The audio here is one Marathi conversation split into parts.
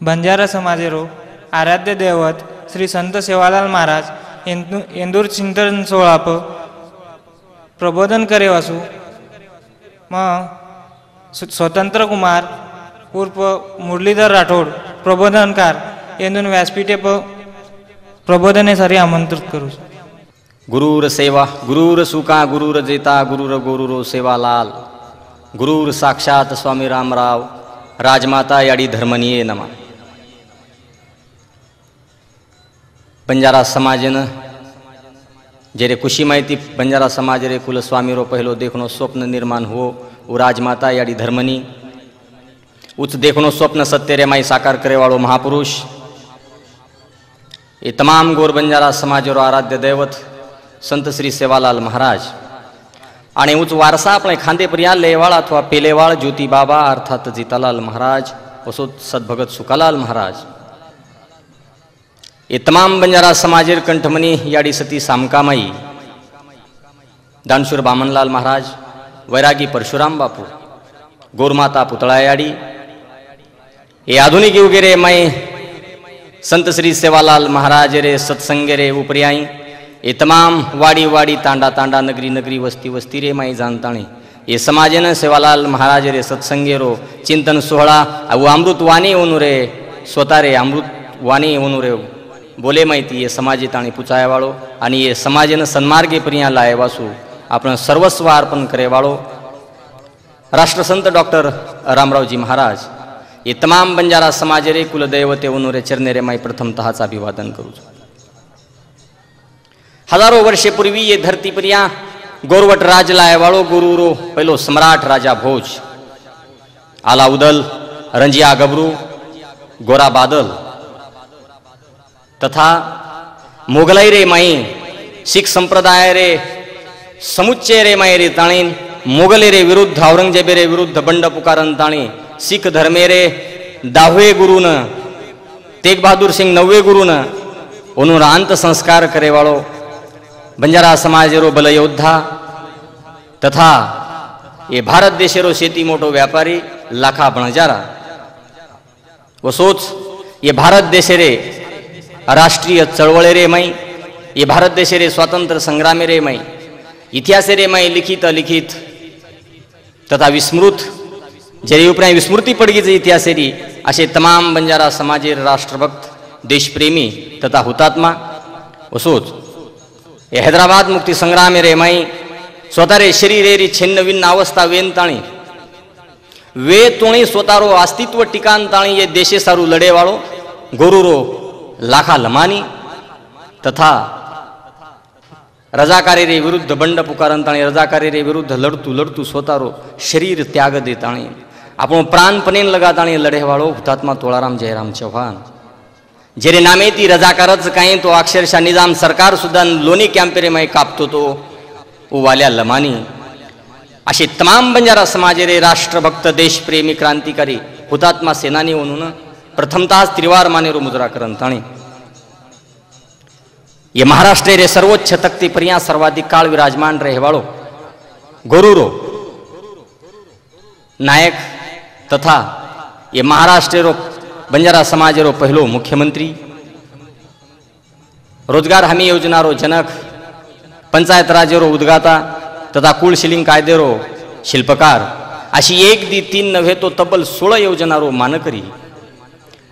बंजारा समाजेरो आराध्य दैवत श्री संत सेवालाल महाराज इंदूर चिंतन सोळाप प्रबोधन करे वासू स्वतंत्र कुमार उर्फ मुरलीधर राठोड प्रबोधनकार येंदून व्यासपीठे प्रबोधनेसाठी आमंत्रित करू. गुरुर सेवा गुरुर सुका गुरुर जेता गुरुर गोरुरो सेवालाल गुरुर साक्षात स्वामी रामराव राजमाता याडी धर्मनीये नमा. बंजारा समाजन जेरे खुशी माहिती बंजारा समाज रे कुल स्वामी रो पहलो देखनो स्वप्न निर्माण हो वो राजमाता याडी धर्मनी उच देखनो स्वप्न सत्य रे माई साकार करे वालो महापुरुष ये तमाम गोर बंजारा समाज रो आराध्य दैवत संत श्री सेवालाल महाराज आणि उच वारसा आपणे खांदे पर्या लेवाळ अथवा पेलेवाळ ज्योति बाबा अर्थात जीतालाल महाराज वसोत सद्भगत सुकालाल महाराज ये तमाम बंजारा समाजेर कंठमनी याडी सती सामकामाई दानशूर बामनलाल महाराज वैरागी परशुराम बापू गोरमाता पुतळा याडी ये आधुनिक युगे रे मैं संत श्री सेवालाल महाराज रे सत्संगे रे उपरियाई ये तमाम वाड़ी वाड़ी तांडा तांडा नगरी नगरी वस्ती वस्ती रे माई जानताणी ये समाजेन सेवालाल महाराज रे सत्संगे रो चिंतन सोहळा वो अमृत वाणी ओनु रे स्वतः रे अमृत वाणी ओनु रे बोले माहिती ये समाजे ताणी पुचाया वाळो आणि ये समाजेन सन्मार्गे पर्या लाय वासू आपण सर्वस्व अर्पण करे वाळो राष्ट्रसंत डॉक्टर रामरावजी महाराज ये तमाम बंजारा समाज रे कुलदैवते ओनु रे चरणे रे माई प्रथमतःच अभिवादन करू. हजारों वर्षे पूर्वी ये धरती पर्या गोरवट राज लाय वाळो गुरु रो पहलो सम्राट राजा भोज आला उदल रंजिया गबरू गोरा बादल तथा मोगलाई रे माई सिख संप्रदाय रे समुच्चय रे माई रे ताणी मोगले रे विरुद्ध औरंगजेबे रे विरुद्ध बंड पुकारन ताणी सिख धर्मे रे 10वे गुरुन तेग बहादुर सिंह 9वे गुरुन ओनुरा अंत संस्कार करे वाळो बंजारा समाज रो बल योद्धा तथा ये भारत देश रो शेती मोटो व्यापारी लाखा बणजारा वो सोच ये भारत देश रे राष्ट्रीय चळवळे रे माई ये भारत देश रे स्वातंत्र्य संग्राम रे माई इतिहास रे माई लिखित अलिखित तथा विस्मृत जरी उपरा विस्मृती पडगीचे इतिहास री असे तमाम बंजारा समाजे राष्ट्रभक्त देशप्रेमी तथा हुतात्मा वसोच ये हैदराबाद मुक्ति संग्राम रे माई स्वतः रे शरीर री छिन्न भिन्न अवस्था वेन ताणी वे तोणी स्वतारो अस्तित्व टिकान ताणी ये देशे सारू लड़े वाळो गोरुरो लाखा लमानी तथा रजाकारी रे विरुद्ध बंड पुकारन ताणी रजाकारी रे विरुद्ध लड़तू लड़तू स्वतारो शरीर त्याग दे ताणी आपण प्राण पनेन लगा ताणी लड़े वाळो हुतात्मा तोळाराम जयराम चौहान जेरे नामे ती रजाकारच काही तो अक्षरशः निजाम सरकार सुद्धा लोणी कॅम्पेरे माई कापतो तो वाल्या लमानी असे तमाम बंजारा समाज रे राष्ट्रभक्त देशप्रेमी क्रांतिकारी हुतात्मा सेनानी म्हणून प्रथमतः त्रिवार मानेरो मुद्रा करन ताणी ये महाराष्ट्र रे सर्वोच्च तख्ती पर्या सर्वाधिक काळ विराजमान रहेवाळो गोरुरो नायक तथा ये महाराष्ट्र रो बंजारा समाज रो पहलो मुख्यमंत्री रोजगार हमी योजना रो जनक पंचायत राज रो उद्गाता तथा कुल शिलिंग कायदे रो शिल्पकार अशी 1 दी 3 नव्हे तो तब्बल 16 योजना रो मानकरी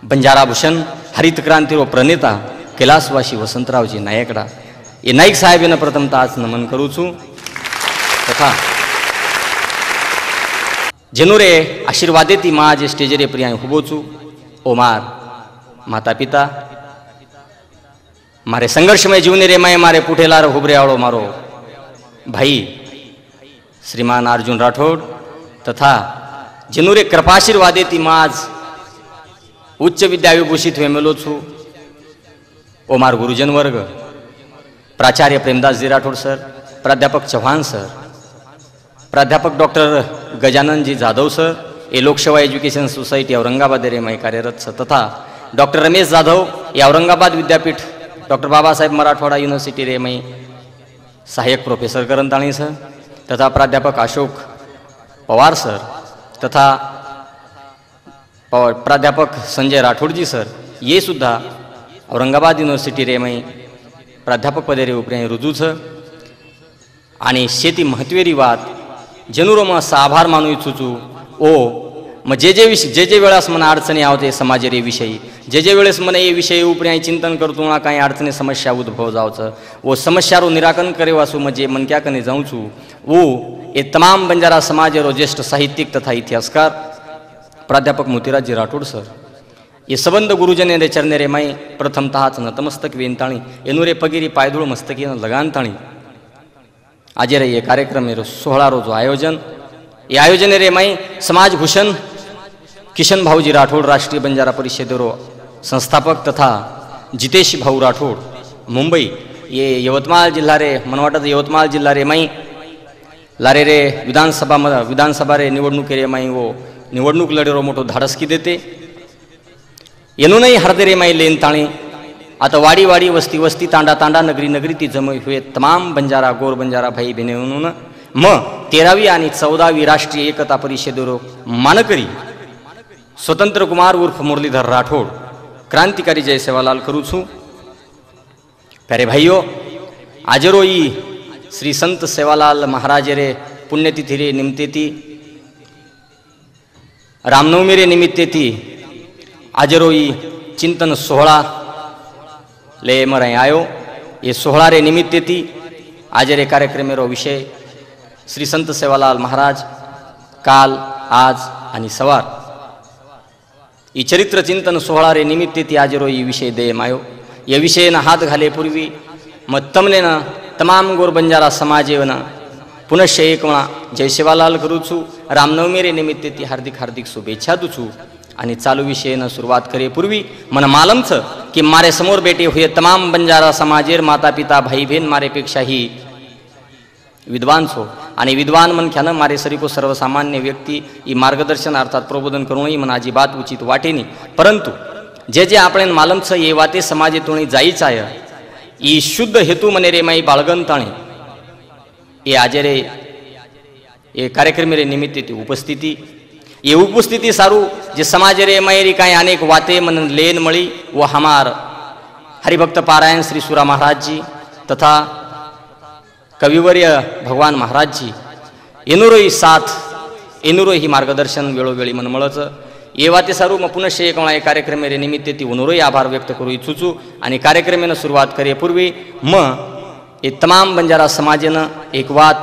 बंजारा भूषण हरित क्रांती रो प्रणेता कैलासवासी वसंतरावजी नायकडा ये नाईक साहेब प्रथमतः आज नमन करू छू तथा जेनुरे आशीर्वादेती माज स्टेज रे प्रिया हुबो छू ओमार माता पिता मारे संघर्षमय जीवने रे मैं मारे पुठेलार हुबरे आवड़ो मारो भाई श्रीमान अर्जुन राठौड़ तथा जेनुरे कृपाशीर्वादेती माज उच्च विद्या विभूषित वेमेलो छू ओमार गुरुजन वर्ग प्राचार्य प्रेमदास जी राठौड़ सर प्राध्यापक चौहान सर प्राध्यापक डॉक्टर गजानन जी जाधव सर ये लोकसेवा एजुकेशन सोसाइटी औरंगाबाद रे मैं कार्यरत सर तथा डॉक्टर रमेश जाधव ये औरंगाबाद विद्यापीठ डॉक्टर बाबा साहेब मराठवाड़ा यूनिवर्सिटी रे मैं सहायक प्रोफेसर करंताणी सर तथा प्राध्यापक अशोक पवार सर तथा प्राध्यापक संजय राठोडजी सर ये सुद्धा औरंगाबाद युनिवर्सिटी रे मई प्राध्यापक पदे रे उपरे रुजू छ आणि शेती महत्वेरी વાત જેનુરો માં આભાર માનું ઈચ્છું છું ઓ જે वेळास મને अडचणी आवते समाज रे विषयी जे वेळेस મને એ વિષય ઉપર चिंतन करतो ना काही अडचणी समस्या उद्भव जावचं वो समस्यारो निराकरण करे वासु मजे मन क्या कने जाऊं છું वो ये तमाम बंजारा समाज रो ज्येष्ठ साहित्यिक तथा इतिहासकार प्राध्यापक मोतीराजी राठोड सर ये संबंध गुरुजने रे चरणे रे माई प्रथमतः नतमस्तक वेंताणी एनुरे पगिरी पायदुळ मस्तकी लगानताणी आज रे ये कार्यक्रम रो 16 रो जो आयोजन ये आयोजन रे माई समाज भूषण किशन भाऊजी राठोड राष्ट्रीय बंजारा परिषद रो संस्थापक तथा जितेश भाऊ राठोड मुंबई ये यवतमाळ जिल्हा रे मन वाटत यवतमाळ जिल्हा रे माई लारे रे विधानसभा रे निवडणूक रे माई वो निवडणूक लढेरो मोठो धाडसकी देते येनो नाही हरदे रे माई लेन ताणी आता वाडी वाडी वस्ती वस्ती तांडा तांडा नगरी नगरी ती जमय हुए तमाम बंजारा गोर बंजारा भाई बहिणी म्हणून मग 13वी आणि 14वी राष्ट्रीय एकता परिषदेरो मानकरी स्वतंत्र कुमार उर्फ मुरलीधर राठोड क्रांतिकारी जय सेवालाल करू छू प्यारे भाइयों आज रोई श्री संत सेवालाल महाराज रे पुण्यतिथि रे निमित्ते रामनवमी रे निमित्ते आज रोई चिंतन 16 ले मराई आयो ये 16 रे निमित्ते आज रे कार्यक्रम रो विषय श्री संत सेवालाल महाराज काल आज आणि सवार ई चरित्र चिंतन 16 रे निमित्ते आज रो ई विषय दे मायो ये विषय न हात घाले पूर्वी मग तमने न तमाम गोर बंजारा समाजेवन पुनश्च एक वेळा जय सेवालाल करू छू रामनवमी रे निमित्ते हार्दिक हार्दिक शुभेच्छा दू छू आणि चालू विषय न सुरुवात करे पूर्वी मन मालम छ कि मारे समोर बेटे हुए तमाम बंजारा समाजेर माता पिता भाई बहन मारे पेक्षा ही विद्वान छो आणि विद्वान मनख्यानं मारे सरीको सर्वसामान्य व्यक्ती ही मार्गदर्शन अर्थात प्रबोधन करूनही मन अजिबात उचित वाटेनी परंतु जे आपण मालम छ ये वाते समाजेतून जाईच आहे ई शुद्ध हेतू मने रे माई बाळगंताणी ये आज रे ये कार्यक्रम रे निमित्ते ती उपस्थिती ये उपस्थिति सारू जे समाज रे मायरी काई अनेक वाते मन लेन मळी वो हमार हरिभक्त पारायण श्री सुरा महाराज जी तथा कविवर्य भगवान महाराज जी एनुरोई साथ एनुरोई मार्गदर्शन वेळोवेळी मन मळच ये वाते सारू मग पुनश्च एक वेळा कार्यक्रम रे निमित्ते ती उनुरोई आभार व्यक्त करू इच्छुचू आणि कार्यक्रमेनं सुरुवात करे पूर्वी म ये तमाम बंजारा समाजेनं एक वात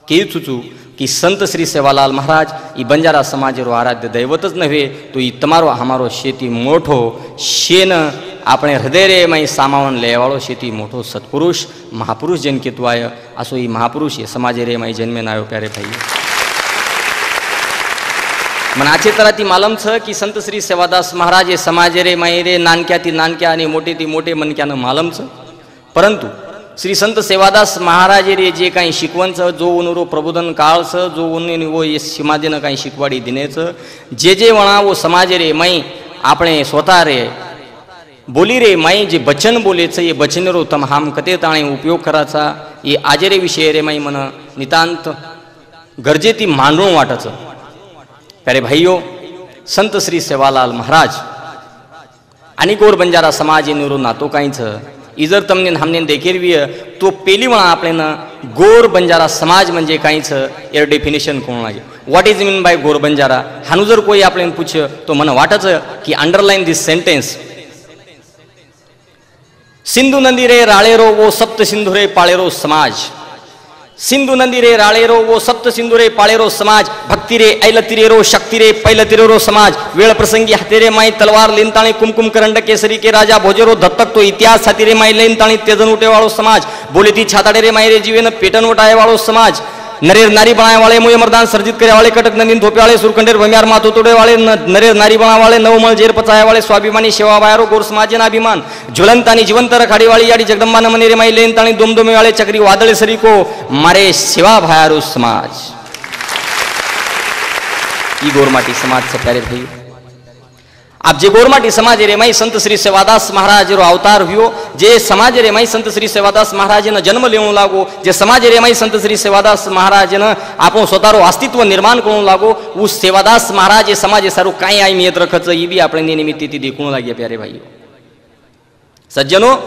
की इच्छुचू कि संत श्री सेवालाल महाराज ई बंजारा समाज रो आराध्य दैवतच नव्हे तो ई तमारो हमारो शेती मोठो शेन આપણે હૃદય રે મય સામાવન લેવાળો શેતી મોટો સત્પુરુષ મહાપુરુષ જન કેતુઆય આસો ઈ મહાપુરુષ એ સમાજે રે મય જન્મે નાયો પ્યારે ભાઈ મને આછે તરાતી માલમ छ की संत श्री सेवादास महाराज ए समाजे रे मय रे नानक्याती नानक्या आणि मोठेती मोठे मनक्यानं मालम छ परंतु श्री संत सेवादास महाराज रे जे काही शिकवणचं जो उनुरो प्रबोधन काळचं जो उन्नी वो ये समाजेनं काही शिकवाडी दिनेचं जे वणा वो समाज रे मय આપણે स्वतः रे बोली रे माई जे बचन बोलेचं ये बचन रो तम हम कते ताणे उपयोग करायचा ये आजरे विषय रे माई मन नितांत गरजेती मांडून वाटाचं प्यारे भाइयों संत श्री सेवालाल महाराज आणि गोर बंजारा समाज नुरो नातो काहीच इजर तमने हमने देखेरवी तो पेली वणा आपल्यान गोर बंजारा समाज म्हणजे काहीच एर डेफिनेशन कोण लागे व्हाट इज मीन बाय गोर बंजारा हानु जर कोई आपल्यान पूछ तो मन वाटाचं की अंडरलाइन दिस सेंटेन्स सिंधु नदी रे राळेरो वो सप्त सिंधु रे पाळेरो समाज सिंधु नदी रे राळेरो वो सप्त सिंधु रे पाळेरो समाज भक्ति रे ऐलतिरेरो शक्ति रे पैलतिरेरो समाज वेळ प्रसंगी हातेरे माई तलवार लेनताणी कुमकुम करंड केसरी के राजा भोजेरो दत्तक तो इतिहास हातेरे माई लेनताणी तेजन उठे वाळो समाज बोलेती छाताडे रे माई रे जीवन पेटन उठाए वाळो समाज नरेर नारी बनाए वाले मुय मर्दान सर्जित करे वाले कटक नंदीन धोपे वाले सुरकंडेर भम्यार माथो तोड़े वाले नरेर नारी बनाए वाले नवमल जेर पचाए वाले स्वाभिमानी सेवा बायरो गोर समाजेना अभिमान ज्वलंतानी जीवंत रखाड़ी वाली याडी जगदंबा न मनेरे माई लेन ताणी दुमदुमे वाले चक्री वादळे सरी को मारे सेवा भायारो समाज ई गोरमाटी समाज से प्यारे भाई आप जे गोरमाटी समाज रे माई संत श्री सेवादास महाराज रो अवतार हुयो, जे समाज रे माई संत श्री सेवादास महाराज ने जन्म लेवू लागो, जे समाज रे माई संत श्री सेवादास महाराज ने आपो स्वतारो अस्तित्व निर्माण करू लागो, उस सेवादास महाराज समाज सारू काई अहमियत रखच ई बी आपणे निमित्ती देखू लागे प्यारे भाईओ सज्जनो।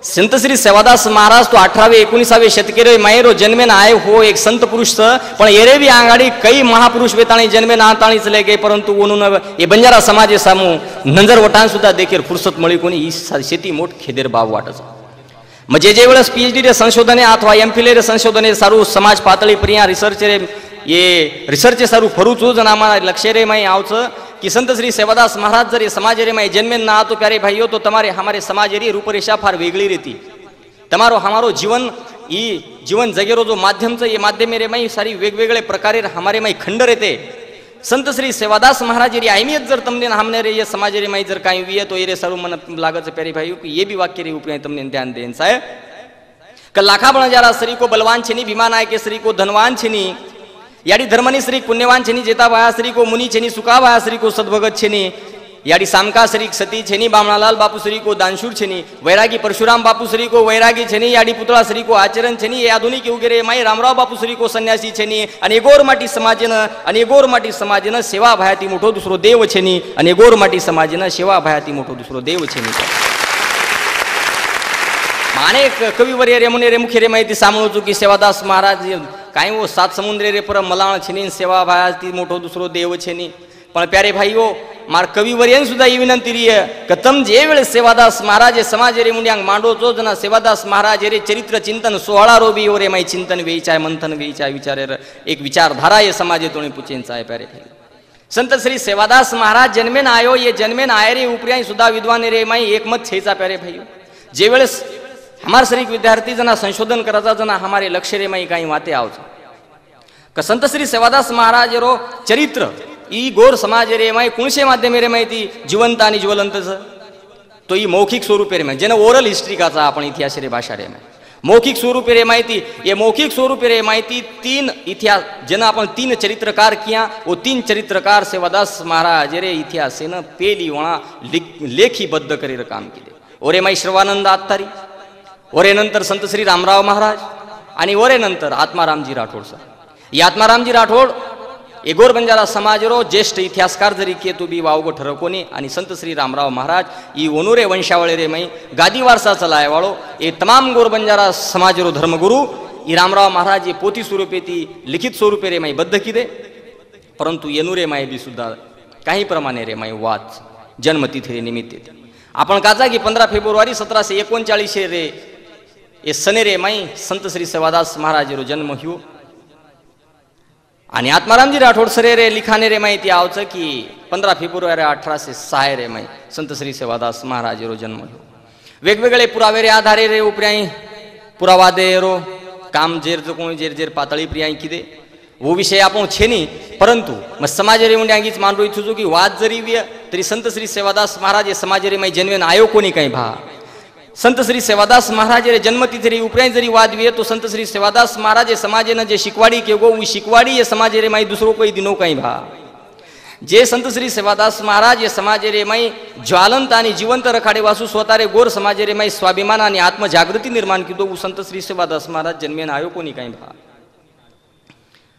संत श्री सेवादास महाराज तो 18वे 19वे शतकेरे मायरो जन्मेन आए हो एक संत पुरुष छ, पण एरे भी आंगाड़ी कई महापुरुष वेताणी जन्मेन आताणी चले गए, परंतु उन्होंने ये बंजारा समाज सामू नंजर वटान सुद्धा देखेर फुर्सत मळी कोणी ही शेती मोठ खेदेर बाब वाटच। म्हणजे जे वेळेस पीएचडी रे संशोधने अथवा एमफिल रे संशोधने सारू समाज पातळी प्रिया रिसर्च रे ये रिसर्च सारू फरूचो जना आम्हाला लक्ष्य रे माई आवच कि संत श्री सेवादास महाराज जर ये समाज रे माई जन्मेन ना तो प्यारे भाइयों तो तुम्हारे हमारे समाज री रूपरेषा फार वेगळी रहती। तमारो हमारो जीवन ई जीवन जगेरो जो माध्यम ये माध्यम रे माई सारी वेगवेगळे प्रकारे हमारे माई खंड रहते। संत श्री सेवादास महाराज री अहमियत जर तमने हमने रे ये समाज रे माई जर काई हुई तो ये सारू मन लागत प्यारे भाइयों कि ये भी वाक्य रे ऊपर तमने ध्यान देन साहेब क लाखा बणजारा श्री को बलवान छेनी भीमा नायके श्री को धनवान छेनी याडी धर्मनी श्री पुण्यवान छेनी जेता भाया श्री को मुनि छेनी सुका भाया श्री को सद्भगत छेनी याडी सामका श्री सती छेनी बामणालाल बापू श्री को दानशूर छेनी वैरागी परशुराम बापू श्री को वैरागी छेनी याडी पुतळा श्री को आचरण छेनी ये आधुनिक युगरे माई रामराव बापू श्री को संन्यासी छेनी आणि गोरमाटी समाजन सेवा भायाती मोठो दुसरो देव छेनी आणि गोरमाटी समाजन सेवा भायाती मोठो दुसरो देव छेनी। अनेक कविवर्य रे मुने रे मुखे रे माहिती सामळो चुकी सेवादास महाराज काय वो सात समुद्रे रे पर मलाण छेनी सेवा भायाती मोठो दुसरो देव छेनी। पण प्यारे भाईओ मार कविवर्यन सुद्धा ही विनंती री क तम जे वेळे सेवादास महाराज समाज रे मुंड्यांग मांडो जो जना सेवादास महाराज रे चरित्र चिंतन 16 रोबी ओरे माई चिंतन वेचाय मंथन वेचाय विचारे एक विचारधारा ये समाजे तोणी पुचेंचा आहे प्यारे भाई। संत श्री सेवादास महाराज जन्मेन आयो ये जन्मेन आय रे उपरियाई सुद्धा विद्वान रे माई एकमत छेचा प्यारे भाई। जे वेळे हमारे श्री विद्यार्थी जना संशोधन कराचा जना हमारे लक्ष्य रे माई काही वाते आवच क संत श्री सेवादास महाराज रो चरित्र ई गोर समाज रे माई कुणशे माध्यमे रे माहिती जिवंत आणि ज्वलंत तो ई मौखिक स्वरूपे रे माई जेना ओरल हिस्ट्री काचा आपण इतिहास रे भाषा रे माई मौखिक स्वरूपे रे माहिती ये मौखिक स्वरूपे रे माहिती 3 इतिहास जेना आपण 3 चरित्रकार किया वो 3 चरित्रकार सेवादास महाराज रे इतिहास न पेली वणा लेखीबद्ध करीर काम केले। ओरे माई श्रवानंद आत्तारी ओरे नंतर संत श्री रामराव महाराज आणि ओरे नंतर आत्मारामजी राठोड सर। ये आत्मारामजी राठोड ये गोर बंजारा समाज रो ज्येष्ठ इतिहासकार जरी के तो बी वावगो ठरकोनी आणि संत श्री रामराव महाराज ई ओनुरे वंशावळे रे मई गादी वारसा चलाय वाळो ये तमाम गोर बंजारा समाज रो धर्मगुरु ई रामराव महाराज ये पोथी स्वरूपे ती लिखित स्वरूपे रे मई बद्ध किदे, परंतु येनुरे माई बी सुद्धा काही प्रमाणे रे मई वाद जन्मतिथी रे निमित्त आपण काचा की 15 फेब्रुवारी 1739 रे ये सने रे माई संत श्री सेवादास महाराज रो जन्म हुयो आणि आत्मारामजी राठोड सरे रे लिखाने रे माहिती आवच की 15 फेब्रुवारी 1806 रे माई संत श्री सेवादास महाराज रो जन्म हुयो। वेगवेगळे पुरावे रे आधारे रे उपराई पुरावा दे रो काम जेर जो कोणी जेर जेर पातळी प्रियाई किदे वो विषय आपण छेनी, परंतु म समाज रे मुंड्यांगीच मानरो इच्छुजो की वाद जरी विय तरी संत श्री सेवादास महाराज समाज रे माई जन्मेन आयो कोणी काही भा संत श्री सेवादास महाराज रे जन्मतिथि रे उपराई जरी वाद विय तो संत श्री सेवादास महाराज समाजे ने जे शिकवाड़ी के गो वो शिकवाड़ी ये समाज रे माई दूसरो कोई दिनो कहीं भा जे संत श्री सेवादास महाराज ये समाज रे माई ज्वालंत आणि जिवंत रखाडे वासू स्वतारे गोर समाज रे माई स्वाभिमान आणि आत्मजागृती निर्माण किदो वो संत श्री सेवादास महाराज जन्मेन आयो कोणी काही भा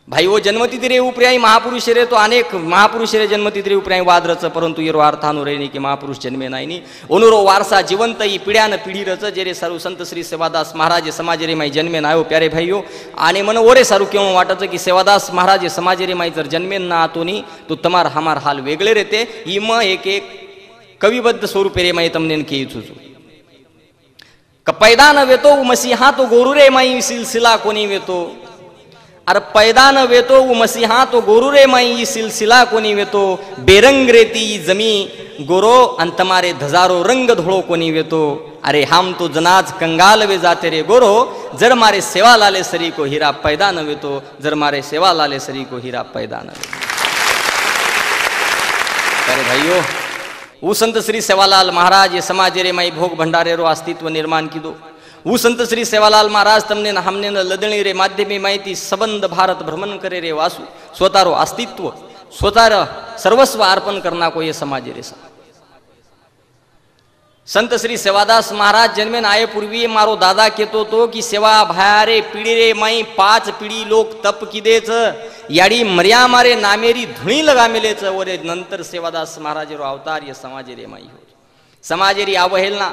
भाई वो जन्मतिथि रे उपराई महापुरुष रे तो अनेक महापुरुष रे जन्मतिथि रे उपराई वाद रच, परंतु येरो अर्थानु रे की महापुरुष जन्मे नाही ओनुरो वारसा जिवंत ई पिढ्यान पिढी रच जे रे सारू संत श्री सेवादास महाराज समाज रे माई जन्मेन आयो प्यारे भाईओ। आणि मन ओरे सारू केव वाटच की सेवादास महाराज समाज रे माई जर जन्मेन ना आतोनी तो तमार हमार हाल वेगळे रहते। ई म एक एक कविबद्ध स्वरूपे रे माई तमने के इच्छुजो क पैदा न वेतो मसीहा तो गोरु रे माई सिलसिला कोणी वेतो अरे पैदा न वेतो वो मसीहा तो गोरु रे माई सिलसिला कोणी वेतो बेरंग रेती जमी गोरो अन तमारे धजारो रंग धोळो कोणी वेतो अरे हम तो जनाज कंगाल वे जाते रे गोरो जर मारे सेवा लाले सरी को हीरा पैदा न वेतो जर मारे सेवा लाले सरी को हीरा पैदा न वेतो। अरे भाइयों वो संत श्री सेवालाल महाराज ये समाज रे माई भोग भंडारे रो अस्तित्व निर्माण किदो वो संत श्री सेवालाल महाराज तमने न हमने न लदणी रे माध्यमे माहिती सबंध भारत भ्रमण करे रे वासु स्वतारो अस्तित्व स्वतार सर्वस्व अर्पण करना को ये समाज रे सा संत श्री सेवादास महाराज जन्मेन आये पूर्वी मारो दादा कहतो तो की सेवा भायारे पिढी रे माई 5 पिढी लोक तप किदेच याडी मर्या मारे नामेरी धुणी लगा मिलेच ओरे नंतर सेवादास महाराज रो अवतार ये समाजे रे माई हो समाजेरी अवहेलना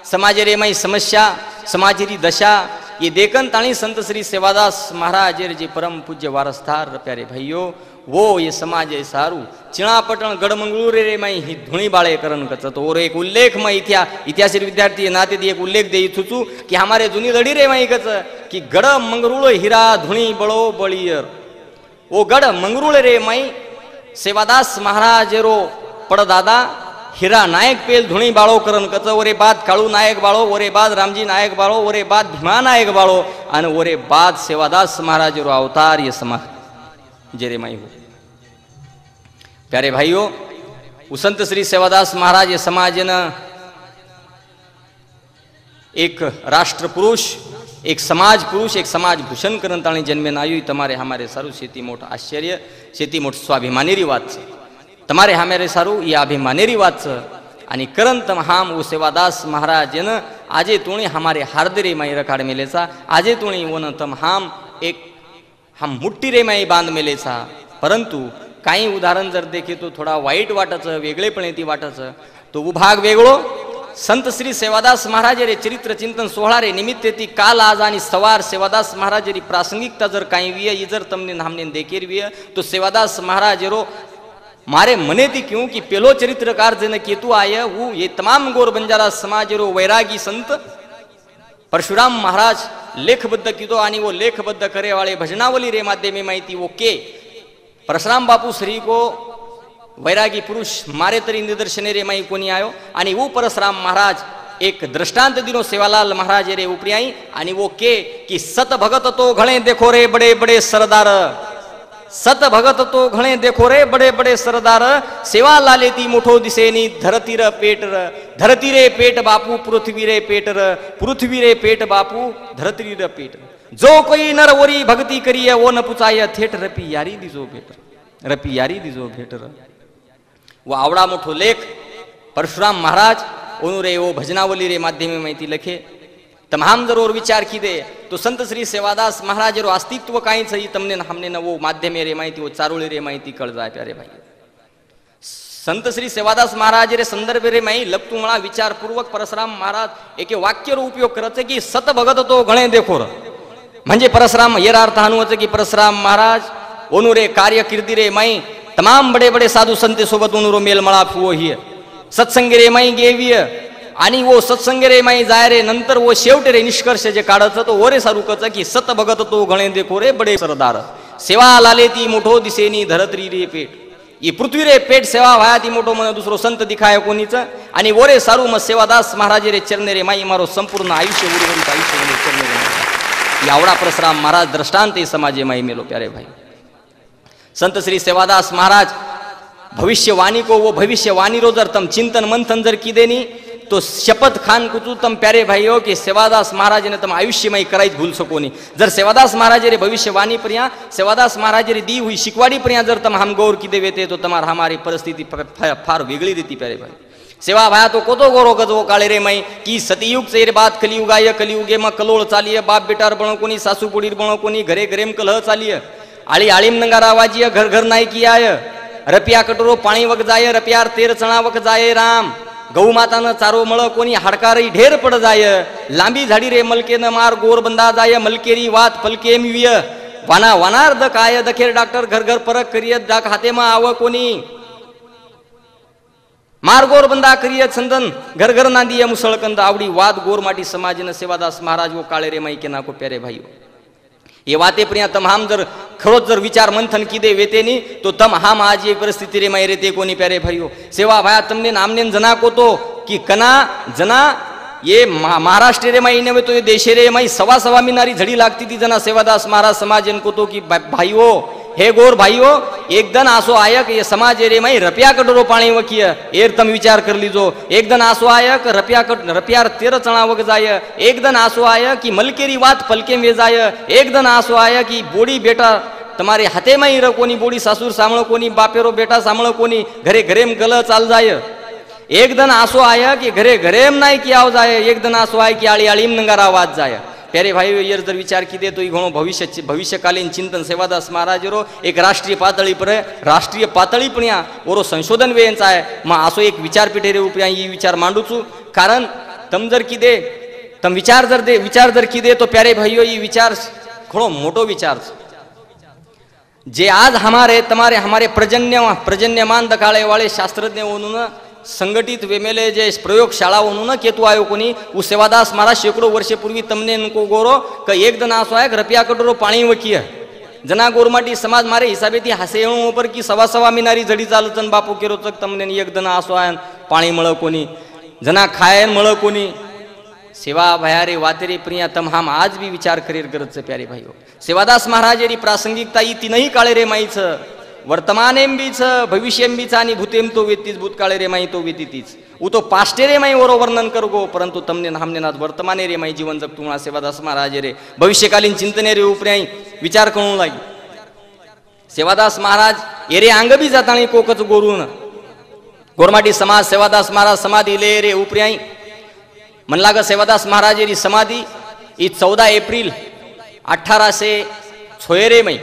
समाजेरी माई समस्या समाजेरी दशा ये देखन ताणी संत श्री सेवादास महाराज जे परम पूज्य वारसदार प्यारे भाइयों वो ये समाज है सारू चिणापटण गढ़मंगलूर रे माई ही धुणी बाळे करण कचत और एक उल्लेख में इतिहास विद्यार्थी नाते दी एक उल्लेख दे थुचू कि हमारे जुनी लड़ी रे माई कच कि गढ़ मंगरूळ हीरा धुणी बळो बळियर वो गढ़ मंगरूळ रे माई सेवादास महाराज रो पड़दादा हीरा नायक पेल धुणी बाळो करण कच ओरे बाद काळू नायक बाळो ओरे बाद रामजी नायक बाळो ओरे बाद भीमा नायक बाळो आणि ओरे बाद सेवादास महाराज रो अवतार ये समाज जेरे माई हो प्यारे भाइयों संत श्री सेवादास महाराज ये समाज एक राष्ट्र पुरुष एक समाज पुरुष एक समाज भूषण करण ताणी जन्मे आयु तमारे हमारे सारू शेती मोठ आश्चर्य शेती मोठ स्वाभिमानेरी वात छे तमारे हमारे सारू ये अभिमानेरी वात छे आणि करण तम हाम वो सेवादास महाराज आजे तुणी हमारे हार्दरे माई रखाड मेलेचा आजे तुणी वन तम हाम एक हम मुट्टी रे माई बांध मेलेचा परंतु काही उदाहरण जर देखे तो थोडा वाईट वाटायचं वेगळेपणे ती वाटायचं तो विभाग वेगळो संत श्री सेवादास महाराज रे चरित्र चिंतन 16 रे निमित्त ती काल आज आणि सवार सेवादास महाराज री प्रासंगिकता जर काही विय जर तमने हमने देखेर विय तो सेवादास महाराज रो मारे मने थी क्यों कि पेलो चरित्रकार जन केतु आय वो ये तमाम गोर बंजारा समाज रो वैरागी संत परशुराम महाराज लेखबद्ध कीधो आणि वो लेखबद्ध करे वाले भजनावली रे माध्यमे माहिती वो के परशुराम बापू श्री को वैरागी पुरुष मारे तरी निदर्शने रे माई कोणी आयो आणि वो परशुराम महाराज एक दृष्टांत दिनो सेवालाल महाराज रे उपरी आई आणि वो के कि सत भगत तो घणे देखो रे बड़े बड़े सरदार सत भगत तो घणे देखो रे बड़े बड़े सरदार सेवा लालेती मोठो दिसेनी धरती रे पेट बापू पृथ्वी रे पेट बापू धरती रे पेट जो कोई नर ओरी भक्ति करिए वो न पुचाय थेट रपी यारी दीजो भेट वो आवड़ा मोठो लेख परशुराम महाराज ओनुरे वो भजनावली रे माध्यमे माहिती लखे तमाम जरूर विचार की दे तो संत श्री सेवादास महाराज रो अस्तित्व काई छई तमने हमने न वो माध्यमे रे माहिती वो चारोळी रे माहिती कळ जाय प्यारे भाई संत श्री सेवादास महाराज रे संदर्भ रे माई लपतुमळा विचार पूर्वक परशुराम महाराज एके वाक्य रो उपयोग करते की सत भगत तो घणे देखो र म्हणजे परशुराम येरा अर्थ हानु होते की परशुराम महाराज ओनुरे कार्य कीर्ती रे माई तमाम बड़े बड़े साधु संत सोबत ओनुरो मेल मळाप हुओ हिय सत्संग रे माई गेविय आणि वो सत्संग रे माई जाय रे नंतर वो शेवटे रे निष्कर्ष जे काढत तो ओरे सारू कच की सत भगत तो घणे देखो रे बडे सरदार सेवा लालेती मोठो दिसेनी धरत्री रे पेट ये पृथ्वी रे पेट सेवा व्हायाती मोठो मन दुसरो संत दिखाय कोणीच आणि ओरे सारू म सेवादास महाराज रे चरणे रे माई मारो संपूर्ण आयुष्य उर्वरित आयुष्य रे चरणे रे यावडा परशुराम महाराज दृष्टांत ए समाजे माई मेलो प्यारे भाई संत श्री सेवादास महाराज भविष्यवाणी को वो भविष्यवाणी रो जर तम चिंतन मंथन जर की देनी तो शपथ खान कुतू तम प्यारे भाइयों के सेवादास महाराज ने तम आयुष्य में कराई भूल सको नहीं जर सेवादास महाराज रे भविष्यवाणी पर्या सेवादास महाराज रे दी हुई शिकवाड़ी पर्या जर तम हम गौर की देवे थे तो तमार हमारी परिस्थिति फार वेगळी रीती प्यारे भाई सेवा भाया तो कोतो गोरो गजो काळे रे मई की सतयुग से बात कलियुग आय कलियुगे में कलोळ चालिय बाप बेटार बणो कोनी सासू पुडीर बणो कोनी घरे घरेम कलह चालिय आळी आळीम नंगारा आवाजिय घर घर नाई की आय रपिया कटोरो पाणी वग जाय रपियार तेर चणा वग जाय राम गौ माता न चारो मळ कोणी हाडकारी ढेर पड जाय लांबी झाडी रे मलके न मार गोर बंदा जाय मलकेरी वात पलकेम विय वाना वानार द काय दखेर डॉक्टर घर घर परक करिय दाख हाते मा आव कोणी मार गोर बंदा करिय संदन घर घर नांदिय मुसळकंद आवडी वाद गोर माटी समाजन सेवादास महाराज वो काळे रे माई के नाको प्यारे भाई ये वाते प्रिया तम हम जर खरोच जर विचार मंथन की दे वेतेनी तो तम हम आज ये परिस्थिति रे माई रेते कोनी प्यारे भाइयों सेवा भाया तमने नामने जना को तो कि कना जना ये महाराष्ट्र रे माई ने तो ये देश रे माई सवा मिनारी झड़ी लागती थी जना सेवादास महाराज समाजन को तो कि भाइयों हे गोर भाइयों एक दिन आसो आयक ये समाज रे माई रपिया कटोरो पाणी वकिय एर तम विचार कर लीजो एक दिन आसो आयक रपियार 13 चणा वग जाय एक दिन आसो आय की मलकेरी वात पलके में जाय एक दिन आसो आय की बोडी बेटा तुम्हारे हाथे में र कोनी बोडी सासूर सांभळ कोनी बापेरो बेटा सांभळ कोनी घरे घरेम गल चाल जाय एक दन आसो आया कि घरे घरे एम नहीं कि आओ जाए, एक दन आसो आए कि आड़ी आड़ीम नंगारा आवाज जाए। प्यारे भाई ये जर विचार किदे तो घणो भविष्यकालीन चिंतन सेवादास महाराज रो एक राष्ट्रीय पातळी पर राष्ट्रीय पातळी पण या ओरो संशोधन वेयचा आहे। मग असो एक विचारपीठे रे उपया ही विचार मांडू छू, कारण तम जर किदे तम विचार जर किदे तो प्यारे भाईओ ये विचार घणो मोटो विचार जे आज हमारे प्रजन्यमान दकाळे वाले शास्त्रज्ञ म्हणून संगठित वेमेले जे प्रयोगशाळा म्हणून केतु आयो कोणी वो सेवादास महाराज शेकडो वर्षे पूर्वी तमने उनको गोरो क एक दन आसो है रुपया कटोरो पाणी वकीय जना गोरमाटी समाज मारे हिसाबे थी हसे ऊपर की सवा मिनारी जडी चालतन बापू केरो तक तमने एक दन आसो है पाणी मळ कोणी जना खाय मळ कोणी सेवा भयारे वातेरे प्रिया तम हम आज भी विचार करीर गरज से प्यारे भाईओ। सेवादास महाराज री प्रासंगिकता ई तीनही काळे रे माईच वर्तमानेम बीच भविष्यम बीच आणि भूतेम तो वेतीच भूतकाळे रे माई तो वेतीतीच उ तो पाष्टे रे माई वरो वर्णन करगो, परंतु तमने हमने नाथ वर्तमाने रे माई जीवन जग तुम्हाला सेवादास महाराज रे भविष्यकालीन चिंतने रे उपराई विचार करू लागी। सेवादास महाराज एरे अंग बी जाताणी कोकच गोरून गोरमाटी समाज सेवादास महाराज समाधी ले रे उपराई मन लाग सेवादास महाराज री समाधी ई 14 एप्रिल 1806 मई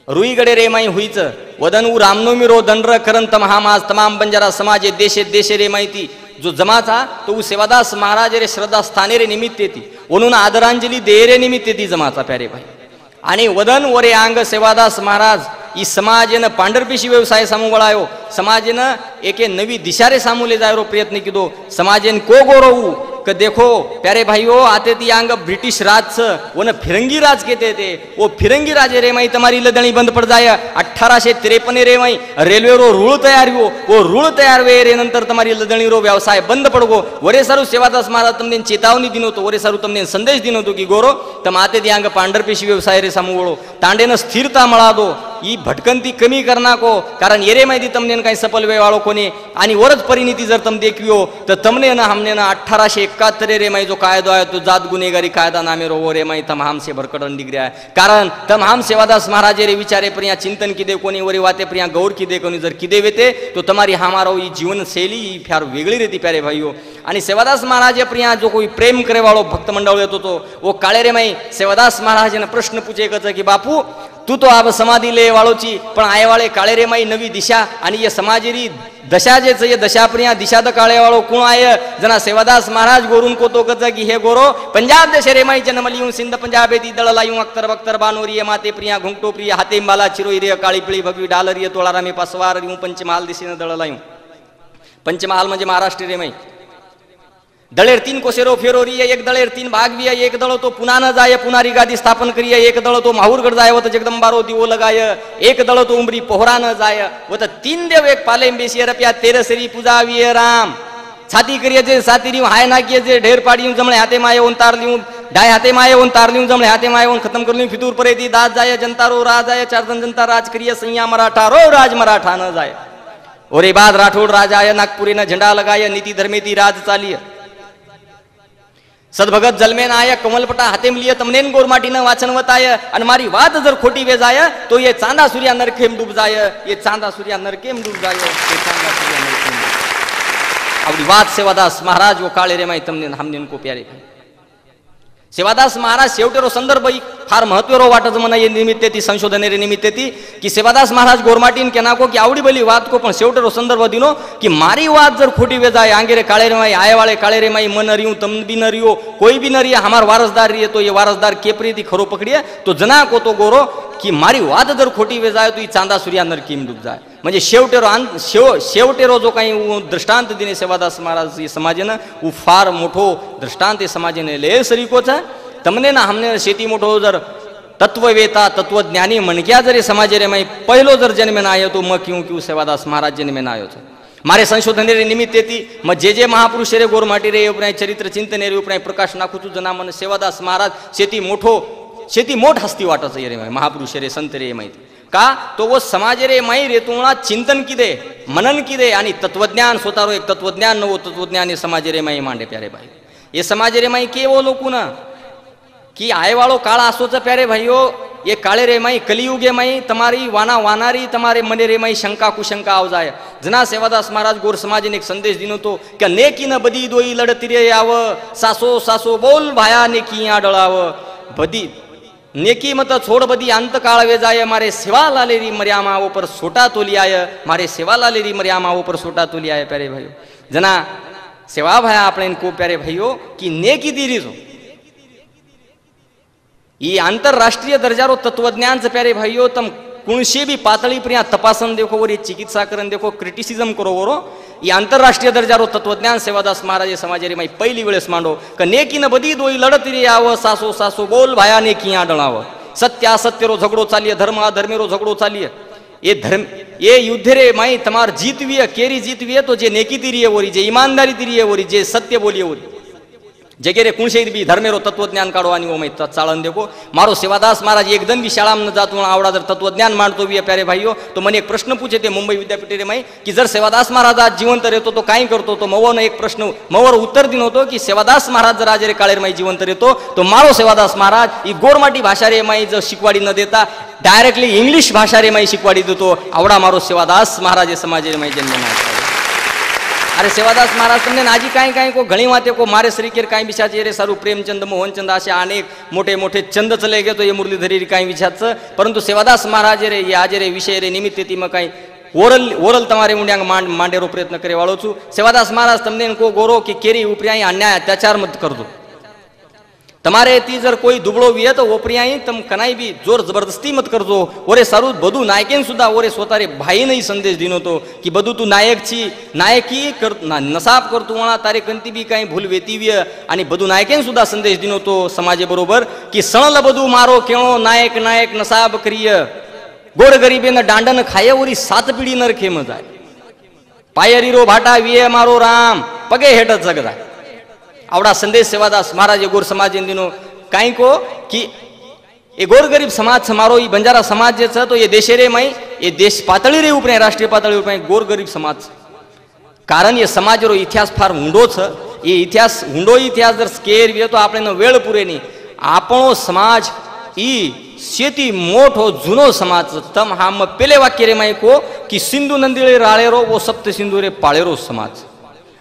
रुईगडे रे माई हुईच वदन उ रामनवमी रो दंडर करन तमाम आज तमाम बंजारा समाज देशे रे माहिती जो जमा था तो उ सेवादास महाराज रे श्रद्धा स्थाने रे निमित्त थी म्हणून आदरांजली दे रे निमित्त थी जमाचा प्यारे भाई। आणि वदन वरे अंग सेवादास महाराज ई समाजेन पांढरपेशी व्यवसाय सामू वळायो, समाजेन एके नवी दिशा रे सामूले जायरो प्रयत्न किदो। समाजेन को गोरवू क देखो प्यारे भाइयों आते ती अंग ब्रिटिश राज वन फिरंगी राज कहते थे, वो फिरंगी राज रे माई तुम्हारी लदणी बंद पड़ जाए। 1853 रे माई रेल्वे रो रूळ तयार हो, वो रूळ तयार वे रे नंतर तुम्हारी लदणी रो व्यवसाय बंद पड़गो। वरे सारू सेवादास महाराज तमने चेतावनी दिनो तो वरे सारू तमने संदेश दिनो तो की गोरो तम आते ती अंग पांढरपेशी व्यवसाय रे सामू वळो, तांडेन स्थिरता मळा दो, ई भटकंती कमी करना को, कारण येरे माहिती तमने काही सफल वे वाळो कोणी आणि वरच परिणिती जर तम देखियो तर तमने ना हमने ना 1871 रे माई जो कायदो आहे तो जात गुन्हेगारी कायदा नामे रो रे माई तमाम से भरकटन डिग्री आहे। कारण तमाम सेवादास महाराज रे विचारे प्रिया चिंतन किदे कोणी वरी वाते प्रिया गौर किदे कोणी जर किदे वेते तो तुम्हारी हमारो ई जीवन शैली फार वेगळी रहती प्यारे भाइयों। आणि सेवादास महाराज प्रिया जो कोई प्रेम करे वाळो भक्त मंडळ येतो तो वो काळे रे माई सेवादास महाराज ने प्रश्न पूछे कच की बापू तू तो अब समाधी ले वाळोची पण आय वाळे काळे रे माई नवी दिशा आणि ये समाजेरी दशा जेच ये दशा प्रिया दिशा द काळे वाळो कोण आय जना सेवादास महाराज गोरून को तो कच की हे गोरो पंजाब देश रे माई जन्म लियूं सिंध पंजाब ती दळ लायूं अख्तर बख्तर बानोरी माते प्रिया घुंगटो प्रिया हाते माला चिरोई रे काळी पिळी भगवी डालरी तोळारा मे पासवार रियूं पंचमहाल दिशेने दळ लायूं। पंचमहाल म्हणजे महाराष्ट्र रे माई दळेर 3 कोसेरो फेरोरी एक दळेर 3 भाग भी है, एक दळ तो पुना न जाय पुनारी गादी स्थापन करिय, एक दळ तो माहूरगढ़ जाय वो तो जगदम्बारो दिवो लगाय, एक दळ तो उमरी पोहरा न जाय वो तो 3 देव एक पाले बेसिय रपिया 13 सरी पूजाविय राम छाती करिय जे साती रिव हाय ना किय जे ढेर पाडियूं जमणे हाथे माये ओन तार लियूं डाय हाथे माये ओन तार लियूं जमणे हाथे माये ओन खत्म कर लियूं फितूर परे दी दास जाय जनता रो राज आय 4 जन जनता राज करिय सैया मराठा रो राज मराठा न जाय ओरे बाद राठौड़ राज आय नागपुरी न झंडा लगाय नीति धर्मेती राज चालिय सदभगत जलमेन आय कमलपटा हाथे मिलिय तमने गोरमाटी न वाचन वताय आणि मारी वात जर खोटी वे जाय तो ये चांदा सूर्या नरकेम डूब जाय, ये चांदा सूर्या नरकेम डूब जाय, ये चांदा सूर्या नरकेम आवडी वात सेवादास महाराज वो काळे रे माई तमने हमने को प्यारे सेवादास महाराज शेवटेरो संदर्भ फार महत्वरो वाटच मना ये निमित्त ती संशोधने रे निमित्त ती की सेवादास महाराज गोरमाटीन केना को की आवडी बली वात को पण शेवटेरो संदर्भ दिनो की मारी वात जर खोटी वे जाय आंगे रे काळे रे माई आय वाळे काळे रे माई मन रियो तम भी न रियो कोई भी न रिया हमार वारसदार रिये तो ये वारसदार केपरी ती खरो पकड़िए तो जना को तो गोरो की मारी वात जर खोटी वे जाय तो ई चांदा सूर्या नरकीम डूब जाय। म्हणजे शेवटेरो जो काही दृष्टांत दिने सेवादास महाराज समाजेन उ फार मोठो दृष्टांत समाजेने ले सरीकोच तमने ना हमने शेती मोठो जर तत्ववेता तत्वज्ञानी म्हणक्या जरी समाजे रे माई पहिलो जर जन्मेन आयो तो म क्यों सेवादास महाराज जन्मेन आयो छे मारे संशोधन रे निमित्त ती म जे महापुरुष रे गोरमाटी रे उपराय चरित्र चिंतन रे उपराय प्रकाश नाखू छु जना मन सेवादास महाराज शेती मोठ हस्ती वाटच रे महापुरुष रे संत रे माहिती का तो वो समाज रे माई रेतुणा चिंतन किदे मनन किदे आणि तत्वज्ञान स्वतःरो एक तत्वज्ञान नवो तत्वज्ञान समाज रे माई मांडे प्यारे भाई ये समाज रे माई के वो लोकू ना की आय वाळो काळ असोच प्यारे भाईओ એ કાળે રે માઈ કલિયુગે માઈ તમારી વાના વાનારી તમારે મને રે માઈ શંકા કુશંકા આવ જાય. જના સેવાદાસ મહારાજ ગોર સમાજને એક સંદેશ દીનો તો કે નેકી ન બધી દોઈ લડતી રે આવ, સાસો સાસો બોલ ભાયા નેકી આ ડળાવ. બધી નેકી મત છોડ બધી અંતકાળ વેજાય, મારે સેવાલાલેરી મર્યામાં આવો પર સોટા તોલી આય, મારે સેવાલાલેરી મર્યામાં આવો પર સોટા તોલી આય. પ્યારે ભાઈઓ જના સેવા ભાયા આપણે કો પ્યારે ભાઈઓ કે નેકી દીરી છો ये आंतरराष्ट्रीय दर्जारो तत्वज्ञान से प्यारे भाइयों तम कुणसे भी पातळी पर यहाँ तपासन देखो और ये चिकित्सा करन देखो क्रिटिसिझम करो वरो ये आंतरराष्ट्रीय दर्जारो तत्वज्ञान सेवादास महाराज समाजे माई पहिली वेळेस मांडो क नेकी न बधी दोई लड़ती रे आव, सासो सासो बोल भाया नेकी आ डळाव. सत्य असत्य रो झगड़ो चालिए, धर्म अधर्मे रो झगड़ो चालिए. ये धर्म ये युद्ध रे माई तमार जीतवी केरी जीतवी तो जे नेकी तिरी वरी, जे ईमानदारी तिरी वरी, जे सत्य बोलिए वरी, जगेरे कुणशे बी धर्मेरो तत्वज्ञान काढवानी ओमै चालन देखो. मारो सेवादास महाराज एकदम भी शाळा न जातो आवडा जर तत्वज्ञान मांडतो बी प्यारे भाइयों तो મને एक प्रश्न पूछे ते मुंबई विद्यापीठ रे माई की जर सेवादास महाराज आज जिवंत रहतो तो काय करतो. तो मवोने एक प्रश्न मवर उत्तर दिनो होतो की सेवादास महाराज जर आज रे काळेर माई जिवंत रहतो तो मारो सेवादास महाराज ही गोरमाटी भाषा रे माई जर शिकवाडी न देता डायरेक्टली इंग्लिश भाषा रे माई शिकवाडी देतो. आवडा मारो सेवादास महाराज समाज रे माई जन्म ना. अरे सेवादास महाराज तुमने नाजी काय काय को घणी वाते को मारे श्रीकेर काय विचारचे रे सारू प्रेमचंद मोहनचंद असे अनेक मोठे मोठे चंद चले गे तो ये मुरलीधरी काय विचारचं. परंतु सेवादास महाराज रे ये आज रे विषय रे निमित्त ती मग काय ओरल તમારે મુંડ્યાંગ માંડેરો પ્રયત્ન કરે વાળો છું. સેવાદાસ મહારાજ તમને કો ગોરો કે કેરી ઉપરિયાઈ અન્યાય અત્યાચાર મત કરજો. તમારે તી જર કોઈ દુબળો વિયે તો ઓપરિયાઈ તમ કનાઈ બી જોર જબરદસ્તી મત કરજો. ઓરે સારું બધું નાયકેન સુધા ઓરે સોતારે ભાઈ નહીં સંદેશ દીનો તો કે બધું તું નાયક છી, નાયકી કર નસાબ કરતું વાળા તારે કંતી બી કાંઈ ભૂલ વેતીવ્ય અને બધું નાયકેન સુધા સંદેશ દીનો તો સમાજે બરોબર કે સણલ બધું મારો કેણો નાયક નાયક નસાબ કરીય. गोर गरीबे न डांडन खाये वरी 7 पीढ़ी नरखे में जाए. पायरीरो भाटा विये मारो राम पगे हेट जगदा. आवड़ा संदेश सेवादास महाराज गोर समाज दिनो काई को कि ये गोर गरीब समाज समारो ये बंजारा समाज जे छ तो ये देशे रे माई ये देश पातळी रे उपरे राष्ट्रीय पातळी उपरे गोर गरीब समाज. कारण ये समाज रो इतिहास फार ઊંડો छ. ये इतिहास ઊંડો इतिहास जर स्केर विये तो आपणे वेळ पुरे नहीं. आपणो समाज ई शेती मोठो जुनो समाज. तम हम पेले वाक्य रे माई को कि सिंधू नंदिळे राळेरो वो सप्त सिंधू रे पाळेरो समाज.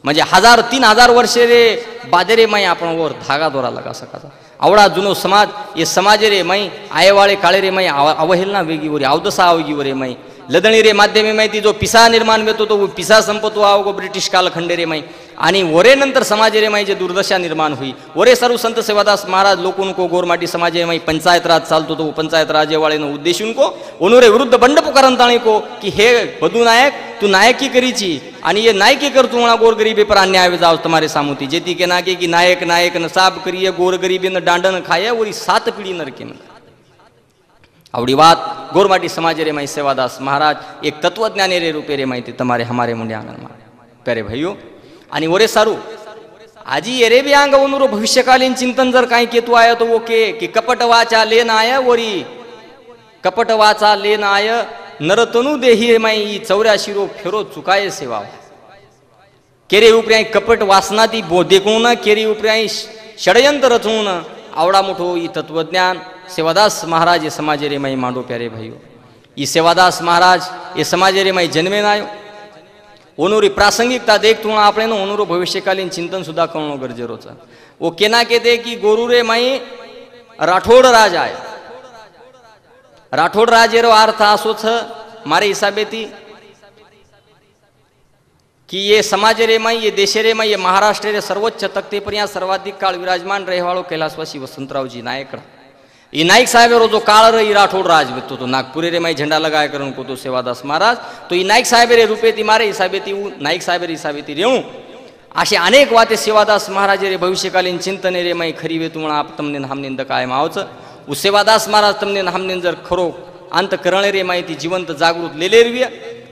म्हणजे 1000-3000 वर्षे रे बादरे माई आपण वर धागा दोरा लगा सकाता. आवडा जुनो समाज ये समाज रे माई आयेवाळे काळे रे माई अवहेलना वेगी वरी अवदसा आवगी वरे माई लदणी रे माध्यमे माहिती जो पिसा निर्माण वेतो तो पिसा संपतो आवगो ब्रिटिश कालखंडे रे माई आणि वरे नंतर समाज रे माई जे दुर्दशा निर्माण हुई. वरे सर्व संत सेवादास महाराज लोकों को गोरमाटी समाज माई पंचायत राज चालतो तो पंचायत राज वाले नो उद्देशून को ओनुरे विरुद्ध बंड पुकारंताणी को कि हे बधु नायक तू नायकी करीची आणि ये नायकी कर तू गोर गरीबे पर अन्याय जाव तुम्हारे सामुती जेती के ना के कि नायक नायक नसाब करिए गोर गरीबे न डांडन खाए वरी 7 पीढ़ी नरके में. आवड़ी बात गोरमाटी समाज रे माई सेवादास महाराज एक तत्वज्ञानी रे रूपे रे माहिती तमारे हमारे मुंड्या आंगण में प्यारे भाइयों. आणि वरे सारू आजी एरे बी आंग ओनुरो भविष्यकालीन चिंतन जर काही केतू आया तो वो के कि कपट वाचा लेन आय वरी कपट वाचा लेन आय नरतनु देही माई 84 रो फेरो चुकाये सेवा. केरे उपरे कपट वासनाती देखून केरी उपरे षडयंत्र रचून आवडा मोठो ई तत्वज्ञान सेवादास महाराज ये समाज रे माई मांडो प्यारे भाइयों. ई सेवादास महाराज ये समाज रे माई जन्मे नायो. ओनुरी प्रासंगिकता देखतो आपणे ओनुरो भविष्यकालीन चिंतन सुद्धा करणो गरजेरो छ. वो केना केते की गोरु रे माई राठोड राज आय. राठोड राजेरो अर्थ आसो छ मारे हिसाबे थी कि ये समाज रे माई ये देशे रे माई ये महाराष्ट्र रे सर्वोच्च तख्ते पर यहाँ सर्वाधिक काल विराजमान रहेवाळो कैलासवासी वसंतरावजी नायक. ये नायक साहेब रो जो काळ रे राठोड राज वेतो तो नागपुरे रे माई झंडा लगाय करण को तो सेवादास महाराज तो ये नायक साहेब रे रूपे ती मारे हिसाबे थी नायक साहेब रे हिसाबे थी रेऊ असे अनेक वाते सेवादास महाराज रे भविष्यकालीन चिंतने रे माई खरी वेतू आप तमने हमने कायम आवच. उ सेवादास महाराज तमने हमने जर खरो अंत करणे रे माई ती जीवंत जागृत लेलेरवी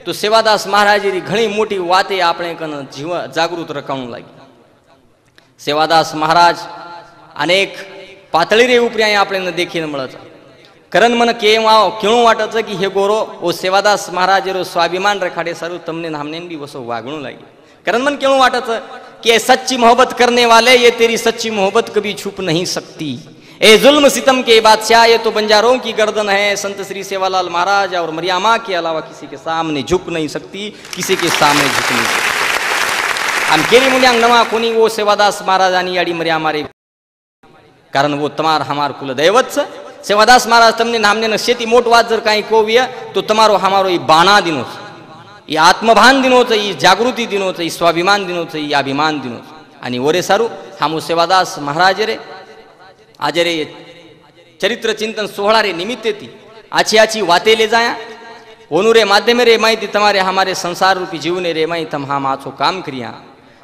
तो सेवादास महाराज री घणी मोटी वाते आपणे कन जीव जागृत रकावू लागी. सेवादास महाराज अनेक पातळी रे उपरी आपल्याला देखील मिळत. कारण मन केळू वाटत की हे गोरो ओ सेवादास महाराज रो स्वाभिमान रखाडे सारू तमने हमने भी वसो वागणू लागी. कारण मन केळू वाटत कि सच्ची मोहब्बत करने वाले ये तेरी सच्ची मोहब्बत कभी छुप नहीं सकती. ए जुल्म सितम के बादशाह, ये तो बंजारों की गर्दन है। संत श्री सेवालाल महाराज और मरियामा के अलावा किसी के सामने झुक नहीं सकती, किसी के सामने झुक नहीं सकती। आम केरी मुल्यांग नमा कोणी वो सेवादास महाराजानी याडी मरियामा रे, कारण वो तमार हमार कुल दैवत छ। सेवादास महाराज तमने नामने न शेती मोट वात जर काही कोविया तो तमारो हमारो ई बाणा दिनो छ, ई आत्मभान दिनो छ, ई जागृती दिनो छ, ई स्वाभिमान दिनो छ, ई अभिमान दिनो छ। आणि ओरे सारू हामो सेवादास महाराज रे आज रे चरित्र चिंतन सोहळा रे निमित्ते ती आची आची वाते ले जाया ओनु रे माध्यम रे माहिती तमारे हमारे संसार रूपी जीवने रे माही तम हा माछो काम करिया।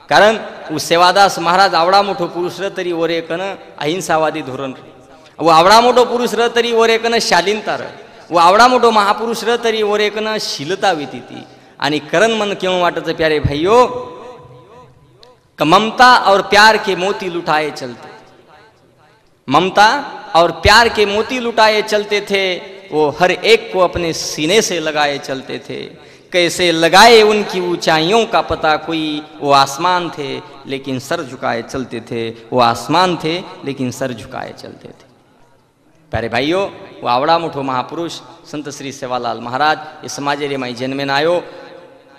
कारण वो सेवादास महाराज आवडा मोठो पुरुष र तरी ओरे कन अहिंसावादी धोरण, वो आवडा मोठो पुरुष र तरी ओरे कन शालीनता र, वो आवडा मोठो महापुरुष र तरी ओरे कन शीलता वेती ती। आणि करण मन क्यों वाटत प्यारे भाइयों, ममता और प्यार के मोती लुटाए चलते, ममता और प्यार के मोती लुटाए चलते थे। वो हर एक को अपने सीने से लगाए चलते थे, कैसे लगाए उनकी ऊंचाइयों का पता कोई। वो आसमान थे लेकिन सर झुकाए चलते थे, वो आसमान थे लेकिन सर झुकाए चलते थे। प्यारे भाइयों, वो आवडा मोठो महापुरुष संत श्री सेवालाल महाराज हे समाजे माई जन्मेन आयो।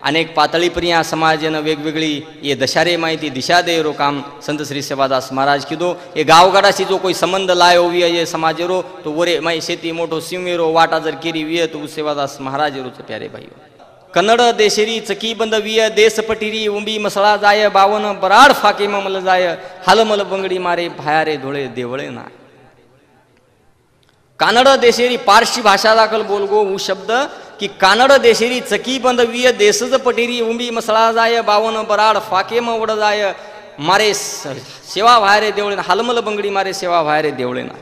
अनेक पातळीपर्यंत समाजानं वेगवेगळी ये दशारे माहिती दिशा दे रो काम संत श्री सेवादास महाराज कीधो। ये गावगाडाशी जो कोई संबंध लायो विय ये समाजेरो तो वरे माई शेती मोठो सिंवेरो वाटा जर केरी विय तो सेवादास महाराज रो प्यारे भाइयों। कन्नड देशेरी चकी बंद विय देश पटिरी उंबी मसळा जाय, बावन बराड फाके मल जाय, हालमल बंगडी मारे भायारे धोळे देवळे ना। कानड देशेरी पारशी भाषा दाखल बोलगो वो शब्द कि कानड देशेरी चकी बंद विय देशज पटेरी उंबी मसळा जाय, बावन बराड फाके वड जाय, मारे सेवा भायरे देवळे ना, हालमल बंगडी मारे सेवा भायरे देवळे ना।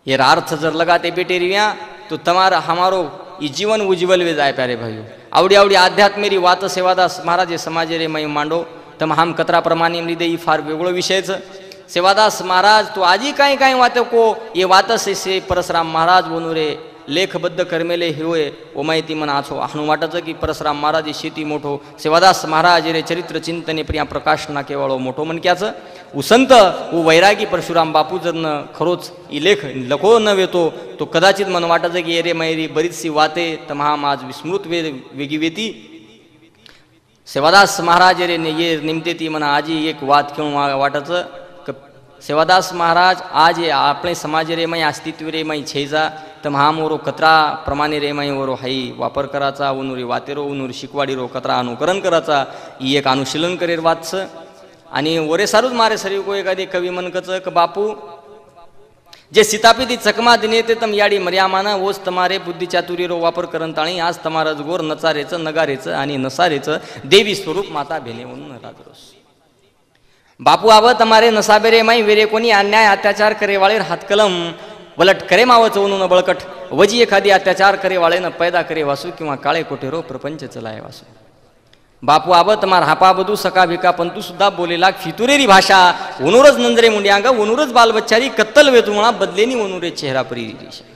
ये अर्थ जर लगाते बेटेरिया तो तमारा हमारो ये जीवन उज्जवल वे जाए। प्यारे भाइयों, आवडी आवडी आध्यात्मेरी वात सेवादास महाराज समाजे रे मई मांडो तम हम कतरा प्रमाणे लिदे ही फार वेगळो विषयच। सेवादास महाराज तो आजी काही काही वाते को ये वात से परशुराम महाराज बोनू रे लेखबद्ध करमेले होय। ओ माहिती मना आछो आहनु वाटच की परशुराम महाराज शेती मोठो, सेवादास महाराज रे चरित्र चिंतने प्रिया प्रकाश ना केवळो मोठो मनक्याच। उ संत उ वैरागी परशुराम बापू जर खरोच ई लेख लखो न वेतो तो कदाचित मन वाटच की रे मैरी बरीचशी वाते तमाम आज विस्मृत वेगी वेती। सेवादास महाराज रे ये निमते ती मना आजी एक वात क्यों वाटच। सेवादास महाराज आज ये अपने समाज रे माई अस्तित्व रे माई छेजा तम हा मोरो कतरा प्रमाणे रे माई वरो हाई वापर कराचा, उनुरी वातेरो उनुरी शिकवाडी रो कतरा अनुकरण कराचा ही एक अनुशीलन करेर वाच। आणि वरे सारूच मारे सरी को एखादी कवी मनकच क बापू जे सीतापीती चकमा दिने ते तम याडी मर्यामाना वोच तमारे बुद्धी चातुरी रो वापर करन ताणी आज तमारा गोर नचारेच नगारेच आणि नसारेच देवी स्वरूप माता भेने म्हणून राजरोस। बापू आव तमारे नसाबेरे माई वेरे कोणी अन्याय अत्याचार करे वाळे हातकलम वलट करे मावच उनून बळकट, वजी एखादी अत्याचार करे वाळे न पैदा करे वासू किंवा काळे कोठेरो प्रपंच चलाय वासू। बापू आव तमार हापा बदू सका भिका पंतु सुद्धा बोलेला फितुरेरी भाषा, उनुरज नंजरे मुंड्यांग उनुरज बालबच्चारी कत्तल वेतुणा बदलेनी उनुरे चेहरा परी दिशा।